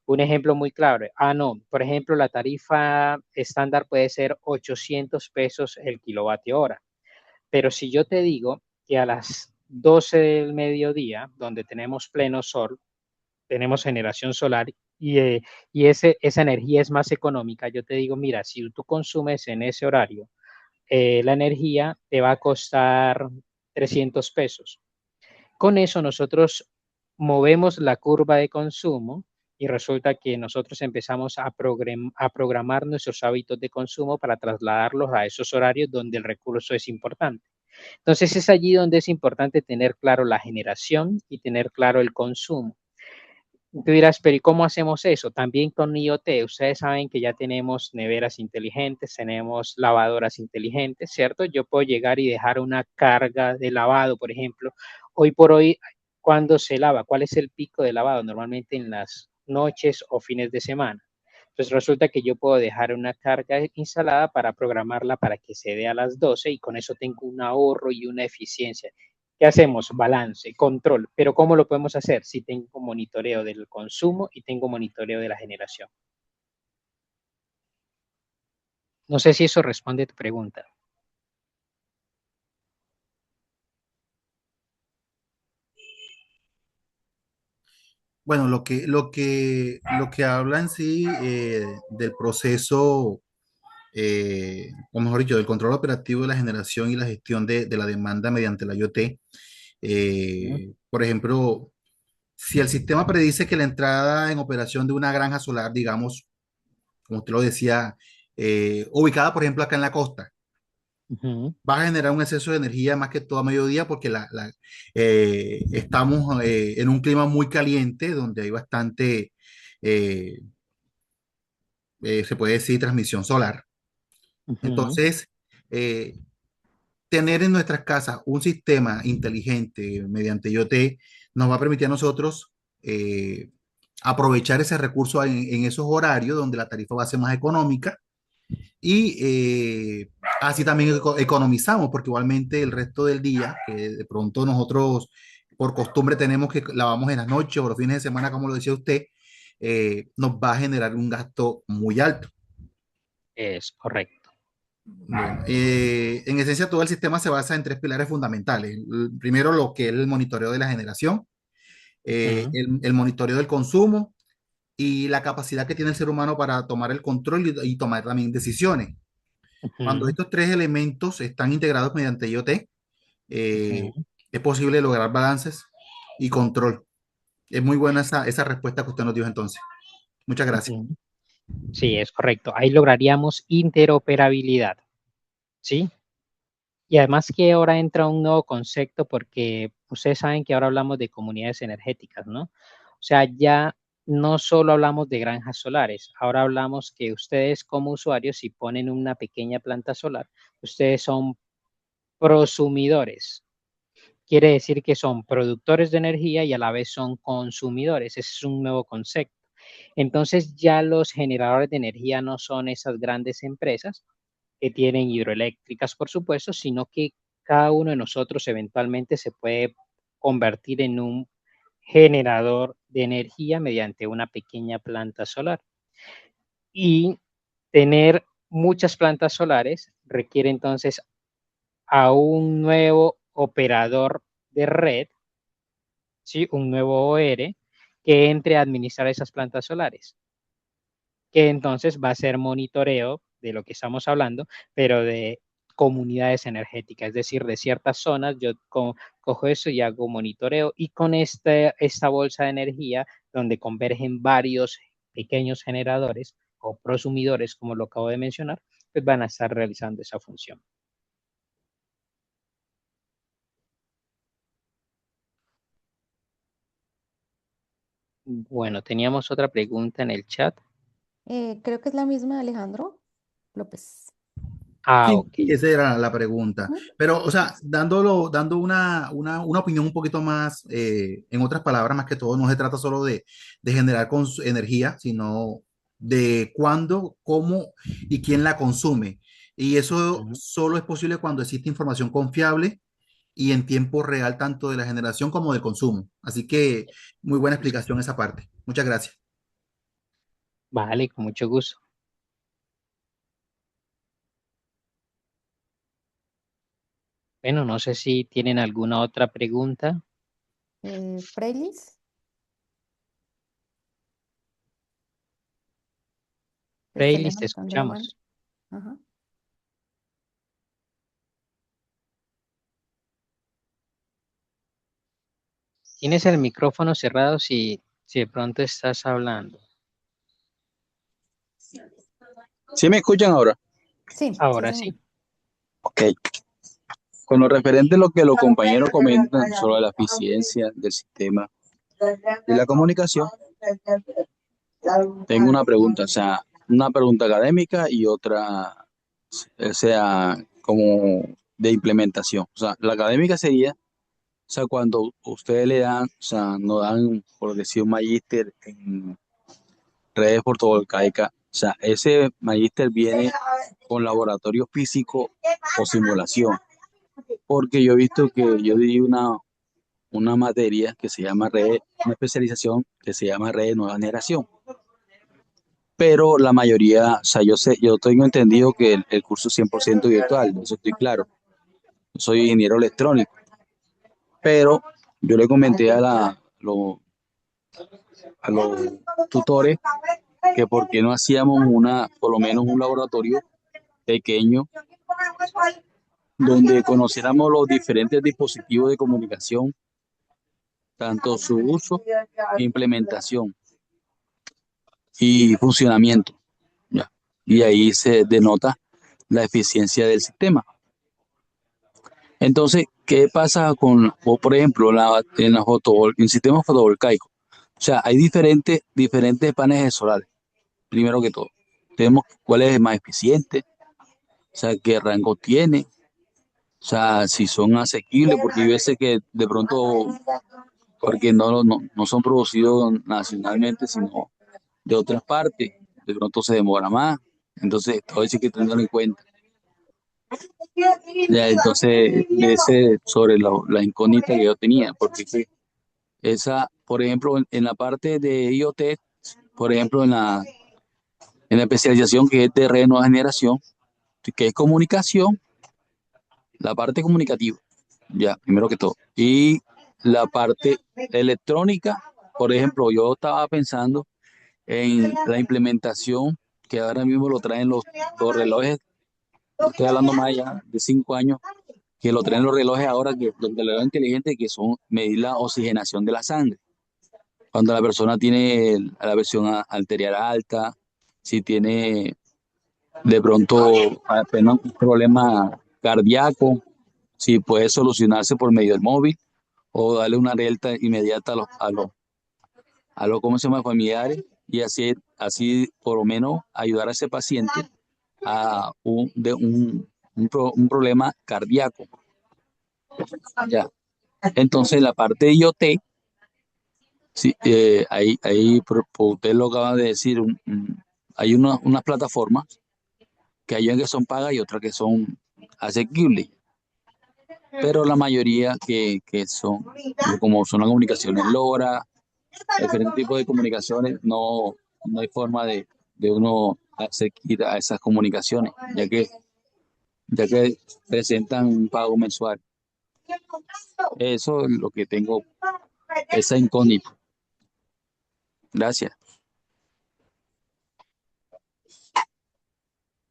Speaker 4: Un ejemplo muy claro, no, por ejemplo, la tarifa estándar puede ser 800 pesos el kilovatio hora, pero si yo te digo que a las 12 del mediodía, donde tenemos pleno sol, tenemos generación solar y esa energía es más económica, yo te digo, mira, si tú consumes en ese horario, la energía te va a costar 300 pesos. Con eso nosotros movemos la curva de consumo y resulta que nosotros empezamos a programar nuestros hábitos de consumo para trasladarlos a esos horarios donde el recurso es importante. Entonces es allí donde es importante tener claro la generación y tener claro el consumo. Tú dirás, pero ¿y cómo hacemos eso? También con IoT, ustedes saben que ya tenemos neveras inteligentes, tenemos lavadoras inteligentes, ¿cierto? Yo puedo llegar y dejar una carga de lavado, por ejemplo. Hoy por hoy, ¿cuándo se lava? ¿Cuál es el pico de lavado? Normalmente en las noches o fines de semana. Entonces resulta que yo puedo dejar una carga instalada para programarla para que se dé a las 12 y con eso tengo un ahorro y una eficiencia. ¿Qué hacemos? Balance, control. Pero ¿cómo lo podemos hacer? Si tengo monitoreo del consumo y tengo monitoreo de la generación. No sé si eso responde a tu pregunta.
Speaker 7: Bueno, lo que habla en sí del proceso, o mejor dicho, del control operativo de la generación y la gestión de la demanda mediante la IoT. Por ejemplo, si el sistema predice que la entrada en operación de una granja solar, digamos, como usted lo decía, ubicada, por ejemplo, acá en la costa,
Speaker 4: Uh-huh.
Speaker 7: va a generar un exceso de energía más que todo a mediodía porque estamos en un clima muy caliente donde hay bastante, eh, se puede decir, transmisión solar.
Speaker 4: Uh-huh.
Speaker 7: Entonces, eh, tener en nuestras casas un sistema inteligente mediante IoT nos va a permitir a nosotros aprovechar ese recurso en esos horarios donde la tarifa va a ser más económica y así también economizamos porque igualmente el resto del día, que de pronto nosotros por costumbre tenemos que lavamos en las noches o los fines de semana, como lo decía usted, nos va a generar un gasto muy alto.
Speaker 4: Es correcto.
Speaker 7: Bueno, en esencia, todo el sistema se basa en tres pilares fundamentales. Primero, lo que es el monitoreo de la generación,
Speaker 4: Uh-huh.
Speaker 7: el monitoreo del consumo y la capacidad que tiene el ser humano para tomar el control y tomar también decisiones. Cuando
Speaker 4: Uh-huh.
Speaker 7: estos tres elementos están integrados mediante IoT,
Speaker 4: Uh-huh.
Speaker 7: es posible lograr balances y control. Es muy buena esa respuesta que usted nos dio entonces. Muchas gracias.
Speaker 4: Uh-huh. Sí, es correcto. Ahí lograríamos interoperabilidad, ¿sí? Y además que ahora entra un nuevo concepto porque ustedes saben que ahora hablamos de comunidades energéticas, ¿no? O sea, ya no solo hablamos de granjas solares, ahora hablamos que ustedes como usuarios, si ponen una pequeña planta solar, ustedes son prosumidores. Quiere decir que son productores de energía y a la vez son consumidores. Ese es un nuevo concepto. Entonces ya los generadores de energía no son esas grandes empresas que tienen hidroeléctricas, por supuesto, sino que cada uno de nosotros eventualmente se puede convertir en un generador de energía mediante una pequeña planta solar. Y tener muchas plantas solares requiere entonces a un nuevo operador de red, ¿sí? Un nuevo OR que entre a administrar esas plantas solares, que entonces va a ser monitoreo de lo que estamos hablando, pero de comunidades energéticas, es decir, de ciertas zonas yo cojo eso y hago monitoreo y con esta bolsa de energía donde convergen varios pequeños generadores o prosumidores, como lo acabo de mencionar, pues van a estar realizando esa función. Bueno, teníamos otra pregunta en el chat.
Speaker 1: Creo que es la misma de Alejandro López.
Speaker 4: Ah,
Speaker 7: Sí,
Speaker 4: ok.
Speaker 7: esa era la pregunta.
Speaker 1: Ujú.
Speaker 7: Pero, o sea, dando una opinión un poquito más, en otras palabras, más que todo, no se trata solo de generar energía, sino de cuándo, cómo y quién la consume. Y eso
Speaker 4: Ujú.
Speaker 7: solo es posible cuando existe información confiable y en tiempo real, tanto de la generación como del consumo. Así que, muy buena explicación esa parte. Muchas gracias.
Speaker 4: Vale, con mucho gusto. Bueno, no sé si tienen alguna otra pregunta.
Speaker 1: Freilis, que está
Speaker 4: Freilis, te
Speaker 1: levantando la mano.
Speaker 4: escuchamos.
Speaker 1: Ajá.
Speaker 4: Tienes el micrófono cerrado si de pronto estás hablando.
Speaker 2: ¿Sí me escuchan ahora?
Speaker 1: Sí, sí,
Speaker 4: Ahora
Speaker 1: señor.
Speaker 4: sí.
Speaker 2: Ok. Con lo referente a lo que los compañeros comentan sobre la eficiencia del sistema de la comunicación, tengo una pregunta, o sea, una pregunta académica y otra, o sea, como de implementación. O sea, la académica sería, o sea, cuando ustedes le dan, o sea, nos dan, por decir, un magíster en redes fotovoltaicas, o sea, ese magíster viene con laboratorio físico o simulación, porque yo he visto que yo di una materia que se llama red, una especialización que se llama red de nueva generación, pero la mayoría, o sea, yo tengo entendido que el curso es 100% virtual, eso estoy claro, yo soy ingeniero electrónico, pero yo le comenté a los tutores que por qué no hacíamos por lo menos un laboratorio pequeño donde conociéramos los diferentes dispositivos de comunicación, tanto su uso, implementación y funcionamiento, ¿ya? Y ahí se denota la eficiencia del sistema. Entonces, ¿qué pasa por ejemplo, en sistemas fotovoltaicos? O sea, hay diferentes paneles solares, primero que todo. Tenemos cuál es el más eficiente, o sea, qué rango tiene, o sea, si son asequibles, porque hay veces que de pronto, porque no son producidos nacionalmente, sino de otras partes, de pronto se demora más, entonces todo eso hay que tenerlo en cuenta. Ya, entonces, ese sobre la incógnita que yo tenía, porque por ejemplo, en la parte de IoT, por ejemplo, en la especialización que es de red de nueva generación, que es comunicación, la parte comunicativa, ya, primero que todo. Y la parte electrónica, por ejemplo, yo estaba pensando en la implementación que ahora mismo lo traen los relojes, estoy hablando más allá de 5 años, que lo traen los relojes ahora, los relojes inteligentes que son medir la oxigenación de la sangre. Cuando la persona tiene la presión arterial alta, si tiene de pronto apenas un problema cardíaco, si puede solucionarse por medio del móvil o darle una alerta inmediata a los ¿cómo se llama? Familiares y así por lo menos ayudar a ese paciente a un problema cardíaco. Ya. Entonces, la parte de IoT, sí, ahí usted lo acaba de decir, hay unas plataformas que hay unas que son pagas y otras que son asequibles, pero la mayoría que son, como son las comunicaciones LoRa, diferentes tipos de comunicaciones, no hay forma de uno acceder a esas comunicaciones, ya que presentan un pago mensual. Eso es lo que tengo, esa incógnita. Gracias.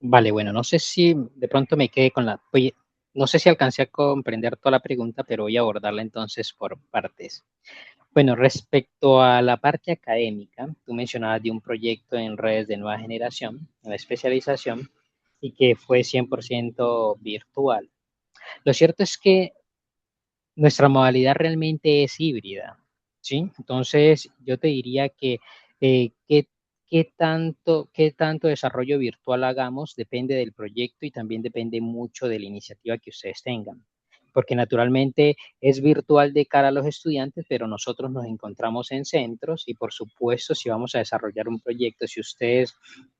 Speaker 4: Vale, bueno, no sé si de pronto me quedé con oye, no sé si alcancé a comprender toda la pregunta, pero voy a abordarla entonces por partes. Bueno, respecto a la parte académica, tú mencionabas de un proyecto en redes de nueva generación, una especialización, y que fue 100% virtual. Lo cierto es que nuestra modalidad realmente es híbrida, ¿sí? Entonces, yo te diría que qué tanto desarrollo virtual hagamos depende del proyecto y también depende mucho de la iniciativa que ustedes tengan. Porque naturalmente es virtual de cara a los estudiantes, pero nosotros nos encontramos en centros y por supuesto si vamos a desarrollar un proyecto, si ustedes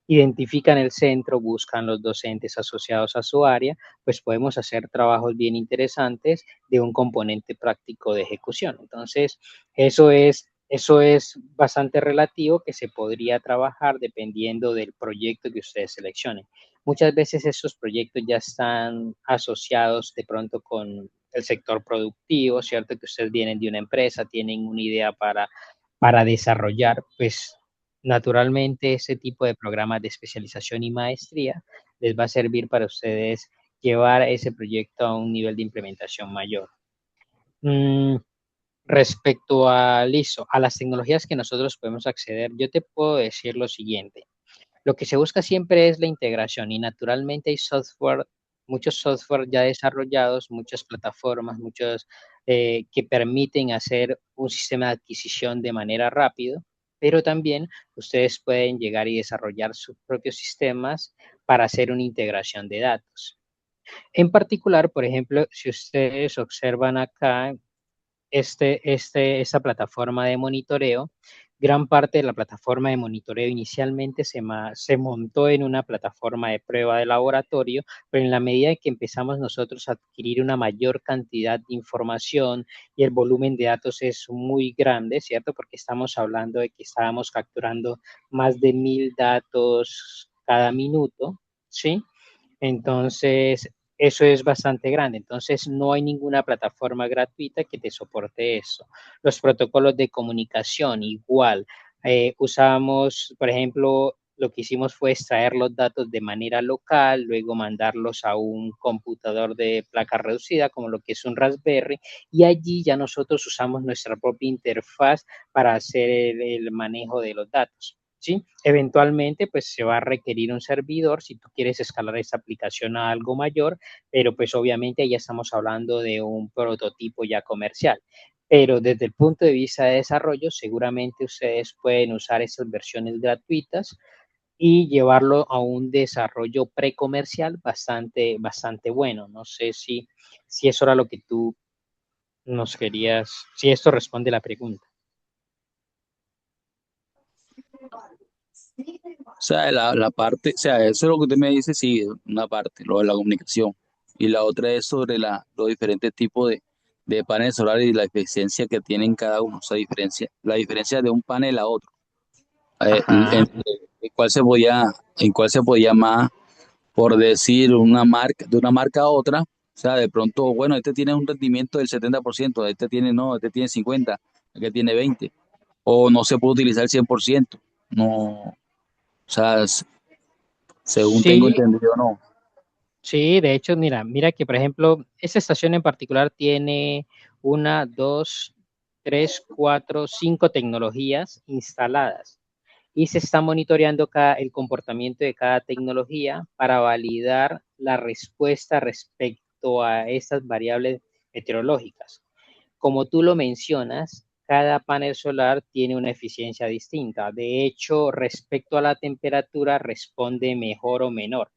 Speaker 4: identifican el centro, buscan los docentes asociados a su área, pues podemos hacer trabajos bien interesantes de un componente práctico de ejecución. Entonces, eso es bastante relativo que se podría trabajar dependiendo del proyecto que ustedes seleccionen. Muchas veces esos proyectos ya están asociados de pronto con el sector productivo, ¿cierto? Que ustedes vienen de una empresa, tienen una idea para desarrollar, pues naturalmente ese tipo de programas de especialización y maestría les va a servir para ustedes llevar ese proyecto a un nivel de implementación mayor. Mm, respecto a, listo, a las tecnologías que nosotros podemos acceder, yo te puedo decir lo siguiente. Lo que se busca siempre es la integración y naturalmente hay software, muchos software ya desarrollados, muchas plataformas, muchos que permiten hacer un sistema de adquisición de manera rápida, pero también ustedes pueden llegar y desarrollar sus propios sistemas para hacer una integración de datos. En particular, por ejemplo, si ustedes observan acá esta plataforma de monitoreo, gran parte de la plataforma de monitoreo inicialmente se montó en una plataforma de prueba de laboratorio, pero en la medida que empezamos nosotros a adquirir una mayor cantidad de información y el volumen de datos es muy grande, ¿cierto? Porque estamos hablando de que estábamos capturando más de 1000 datos cada minuto, ¿sí? Entonces, eso es bastante grande. Entonces, no hay ninguna plataforma gratuita que te soporte eso. Los protocolos de comunicación, igual. Usamos, por ejemplo, lo que hicimos fue extraer los datos de manera local, luego mandarlos a un computador de placa reducida, como lo que es un Raspberry, y allí ya nosotros usamos nuestra propia interfaz para hacer el manejo de los datos. ¿Sí? Eventualmente, pues se va a requerir un servidor si tú quieres escalar esta aplicación a algo mayor, pero pues obviamente ya estamos hablando de un prototipo ya comercial. Pero desde el punto de vista de desarrollo, seguramente ustedes pueden usar estas versiones gratuitas y llevarlo a un desarrollo precomercial bastante bueno. No sé si eso era lo que tú nos querías, si esto responde a la pregunta.
Speaker 2: O sea, la parte, o sea, eso es lo que usted me dice, sí, una parte, lo de la comunicación. Y la otra es sobre los diferentes tipos de paneles solares y la eficiencia que tienen cada uno. O sea, la diferencia de un panel a otro.
Speaker 4: Ajá.
Speaker 2: En cuál se podía, en cuál se podía más, por decir, de una marca a otra. O sea, de pronto, bueno, este tiene un rendimiento del 70%, este tiene no, este tiene 50, este tiene 20. O no se puede utilizar el 100%. No, o sea, según tengo
Speaker 4: Sí,
Speaker 2: entendido, no.
Speaker 4: sí, de hecho, mira que por ejemplo, esta estación en particular tiene una, dos, tres, cuatro, cinco tecnologías instaladas y se está monitoreando el comportamiento de cada tecnología para validar la respuesta respecto a estas variables meteorológicas. Como tú lo mencionas, cada panel solar tiene una eficiencia distinta. De hecho, respecto a la temperatura, responde mejor o menor.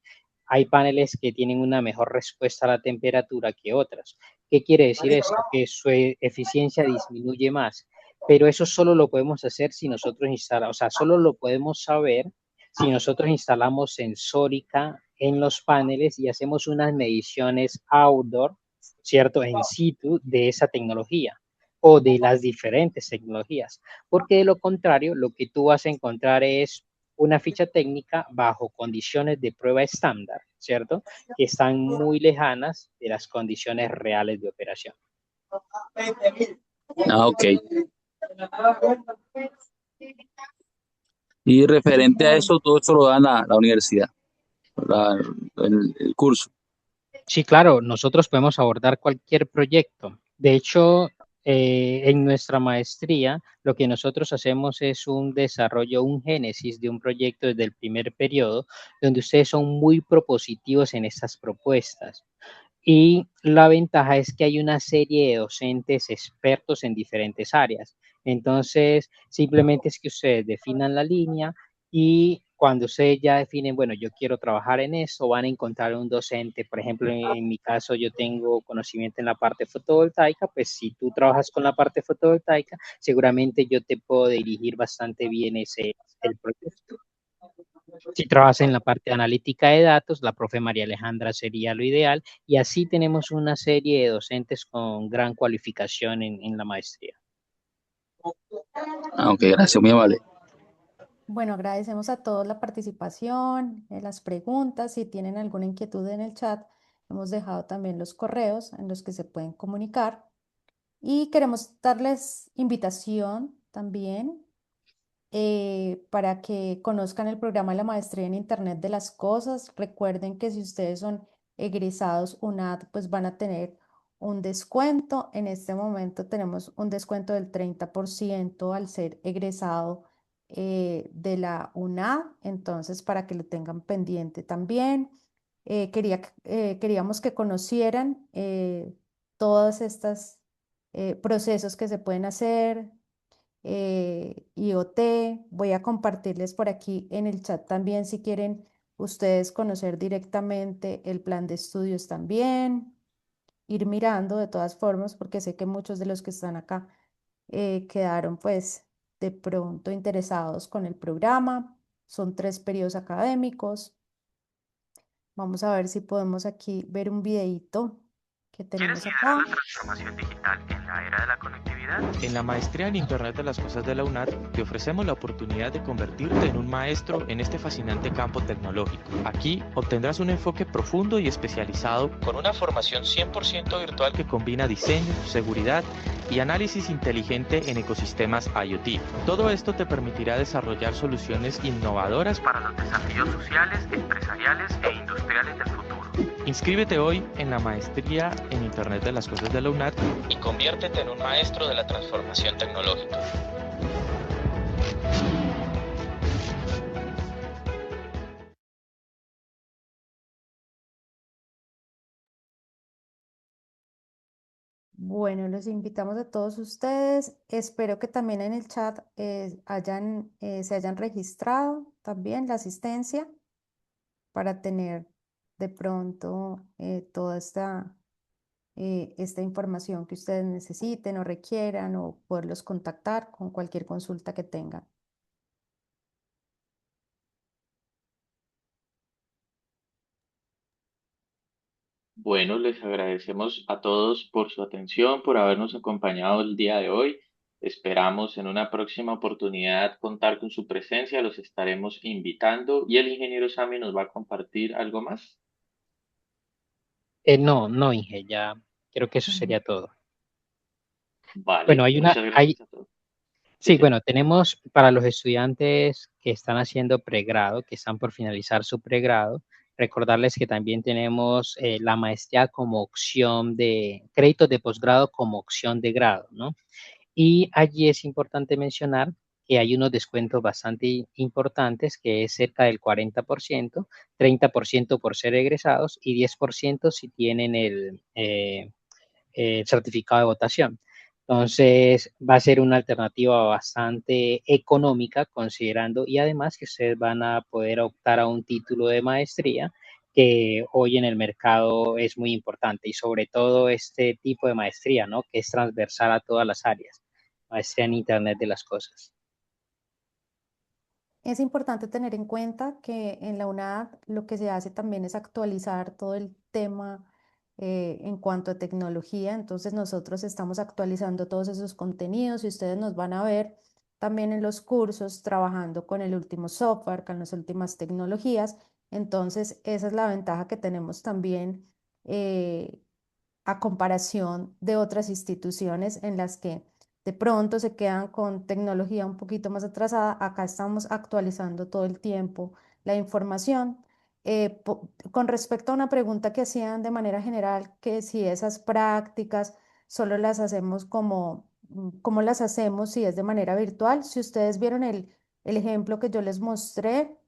Speaker 4: Hay paneles que tienen una mejor respuesta a la temperatura que otras. ¿Qué quiere decir esto? Que su eficiencia disminuye más, pero eso solo lo podemos hacer si nosotros instalamos, o sea, solo lo podemos saber si nosotros instalamos sensórica en los paneles y hacemos unas mediciones outdoor, ¿cierto? En situ de esa tecnología o de las diferentes tecnologías, porque de lo contrario, lo que tú vas a encontrar es una ficha técnica bajo condiciones de prueba estándar, ¿cierto? Que están muy lejanas de las condiciones reales de operación.
Speaker 2: Ah, ok. Y referente a eso, todo eso lo da la universidad. la- el curso.
Speaker 4: Sí, claro, nosotros podemos abordar cualquier proyecto. De hecho, en nuestra maestría, lo que nosotros hacemos es un desarrollo, un génesis de un proyecto desde el primer periodo, donde ustedes son muy propositivos en estas propuestas. Y la ventaja es que hay una serie de docentes expertos en diferentes áreas. Entonces, simplemente es que ustedes definan la línea y cuando ustedes ya definen, bueno, yo quiero trabajar en eso, van a encontrar un docente. Por ejemplo, en mi caso, yo tengo conocimiento en la parte fotovoltaica, pues si tú trabajas con la parte fotovoltaica, seguramente yo te puedo dirigir bastante bien el proyecto. Si trabajas en la parte analítica de datos, la profe María Alejandra sería lo ideal y así tenemos una serie de docentes con gran cualificación en la maestría.
Speaker 2: Ah, ok, gracias, muy amable.
Speaker 1: Bueno, agradecemos a todos la participación, las preguntas. Si tienen alguna inquietud en el chat, hemos dejado también los correos en los que se pueden comunicar. Y queremos darles invitación también para que conozcan el programa de la Maestría en Internet de las Cosas. Recuerden que si ustedes son egresados UNAD, pues van a tener un descuento. En este momento tenemos un descuento del 30% al ser egresado de la UNAD, entonces para que lo tengan pendiente también. Queríamos que conocieran todos estos procesos que se pueden hacer, IoT. Voy a compartirles por aquí en el chat también si quieren ustedes conocer directamente el plan de estudios también, ir mirando de todas formas, porque sé que muchos de los que están acá quedaron pues de pronto interesados con el programa. Son 3 periodos académicos. Vamos a ver si podemos aquí ver un videíto que
Speaker 8: ¿Quieres
Speaker 1: tenemos
Speaker 8: liderar
Speaker 1: acá.
Speaker 8: la transformación digital en la era de la conectividad?
Speaker 9: En la maestría en Internet de las Cosas de la UNAD te ofrecemos la oportunidad de convertirte en un maestro en este fascinante campo tecnológico. Aquí obtendrás un enfoque profundo y especializado con una formación 100% virtual que combina diseño, seguridad y análisis inteligente en ecosistemas IoT. Todo esto te permitirá desarrollar soluciones innovadoras
Speaker 8: Para los desafíos sociales, empresariales e industriales del futuro.
Speaker 9: Inscríbete hoy en la maestría en Internet de las Cosas de la UNAD y conviértete en un maestro de la transformación tecnológica.
Speaker 1: Bueno, los invitamos a todos ustedes. Espero que también en el chat se hayan registrado también la asistencia para tener de pronto toda esta información que ustedes necesiten o requieran o poderlos contactar con cualquier consulta que tengan.
Speaker 3: Bueno, les agradecemos a todos por su atención, por habernos acompañado el día de hoy. Esperamos en una próxima oportunidad contar con su presencia, los estaremos invitando y el ingeniero Sami nos va a compartir algo más.
Speaker 4: No, no, Inge, ya creo que eso
Speaker 1: Ujú.
Speaker 4: sería todo. Bueno,
Speaker 3: Vale, muchas gracias a todos. Sí,
Speaker 4: sí,
Speaker 3: sí.
Speaker 4: bueno, tenemos para los estudiantes que están haciendo pregrado, que están por finalizar su pregrado, recordarles que también tenemos la maestría como opción de créditos de posgrado como opción de grado, ¿no? Y allí es importante mencionar que hay unos descuentos bastante importantes, que es cerca del 40%, 30% por ser egresados y 10% si tienen el certificado de votación. Entonces, va a ser una alternativa bastante económica considerando y además que ustedes van a poder optar a un título de maestría que hoy en el mercado es muy importante y sobre todo este tipo de maestría, ¿no? Que es transversal a todas las áreas, maestría en Internet de las cosas.
Speaker 1: Es importante tener en cuenta que en la UNAD lo que se hace también es actualizar todo el tema en cuanto a tecnología. Entonces nosotros estamos actualizando todos esos contenidos y ustedes nos van a ver también en los cursos trabajando con el último software, con las últimas tecnologías. Entonces esa es la ventaja que tenemos también eh, a comparación de otras instituciones en las que de pronto se quedan con tecnología un poquito más atrasada. Acá estamos actualizando todo el tiempo la información. con respecto a una pregunta que hacían de manera general, que si esas prácticas solo las hacemos ¿cómo las hacemos si es de manera virtual? Si ustedes vieron el ejemplo que yo les mostré,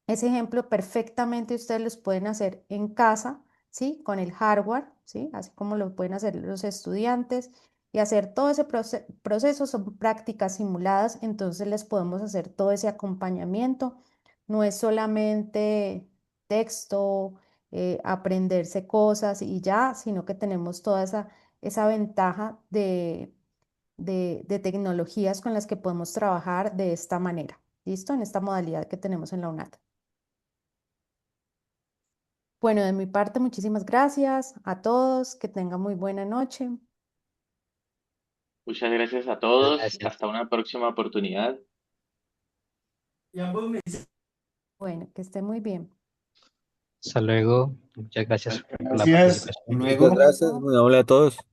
Speaker 1: ese ejemplo perfectamente ustedes los pueden hacer en casa, ¿sí? Con el hardware, ¿sí? Así como lo pueden hacer los estudiantes y hacer todo ese proceso, son prácticas simuladas, entonces les podemos hacer todo ese acompañamiento. No es solamente texto, aprenderse cosas y ya, sino que tenemos toda esa ventaja de tecnologías con las que podemos trabajar de esta manera, ¿listo? En esta modalidad que tenemos en la UNAT. Bueno, de mi parte, muchísimas gracias a todos, que tengan muy buena noche.
Speaker 3: Muchas gracias a todos.
Speaker 4: Gracias.
Speaker 3: Hasta una próxima oportunidad.
Speaker 1: Bueno, que esté muy bien.
Speaker 4: Hasta luego. Muchas gracias por la
Speaker 10: Gracias.
Speaker 4: participación.
Speaker 10: Hasta luego.
Speaker 11: Muchas gracias, muy amable a todos.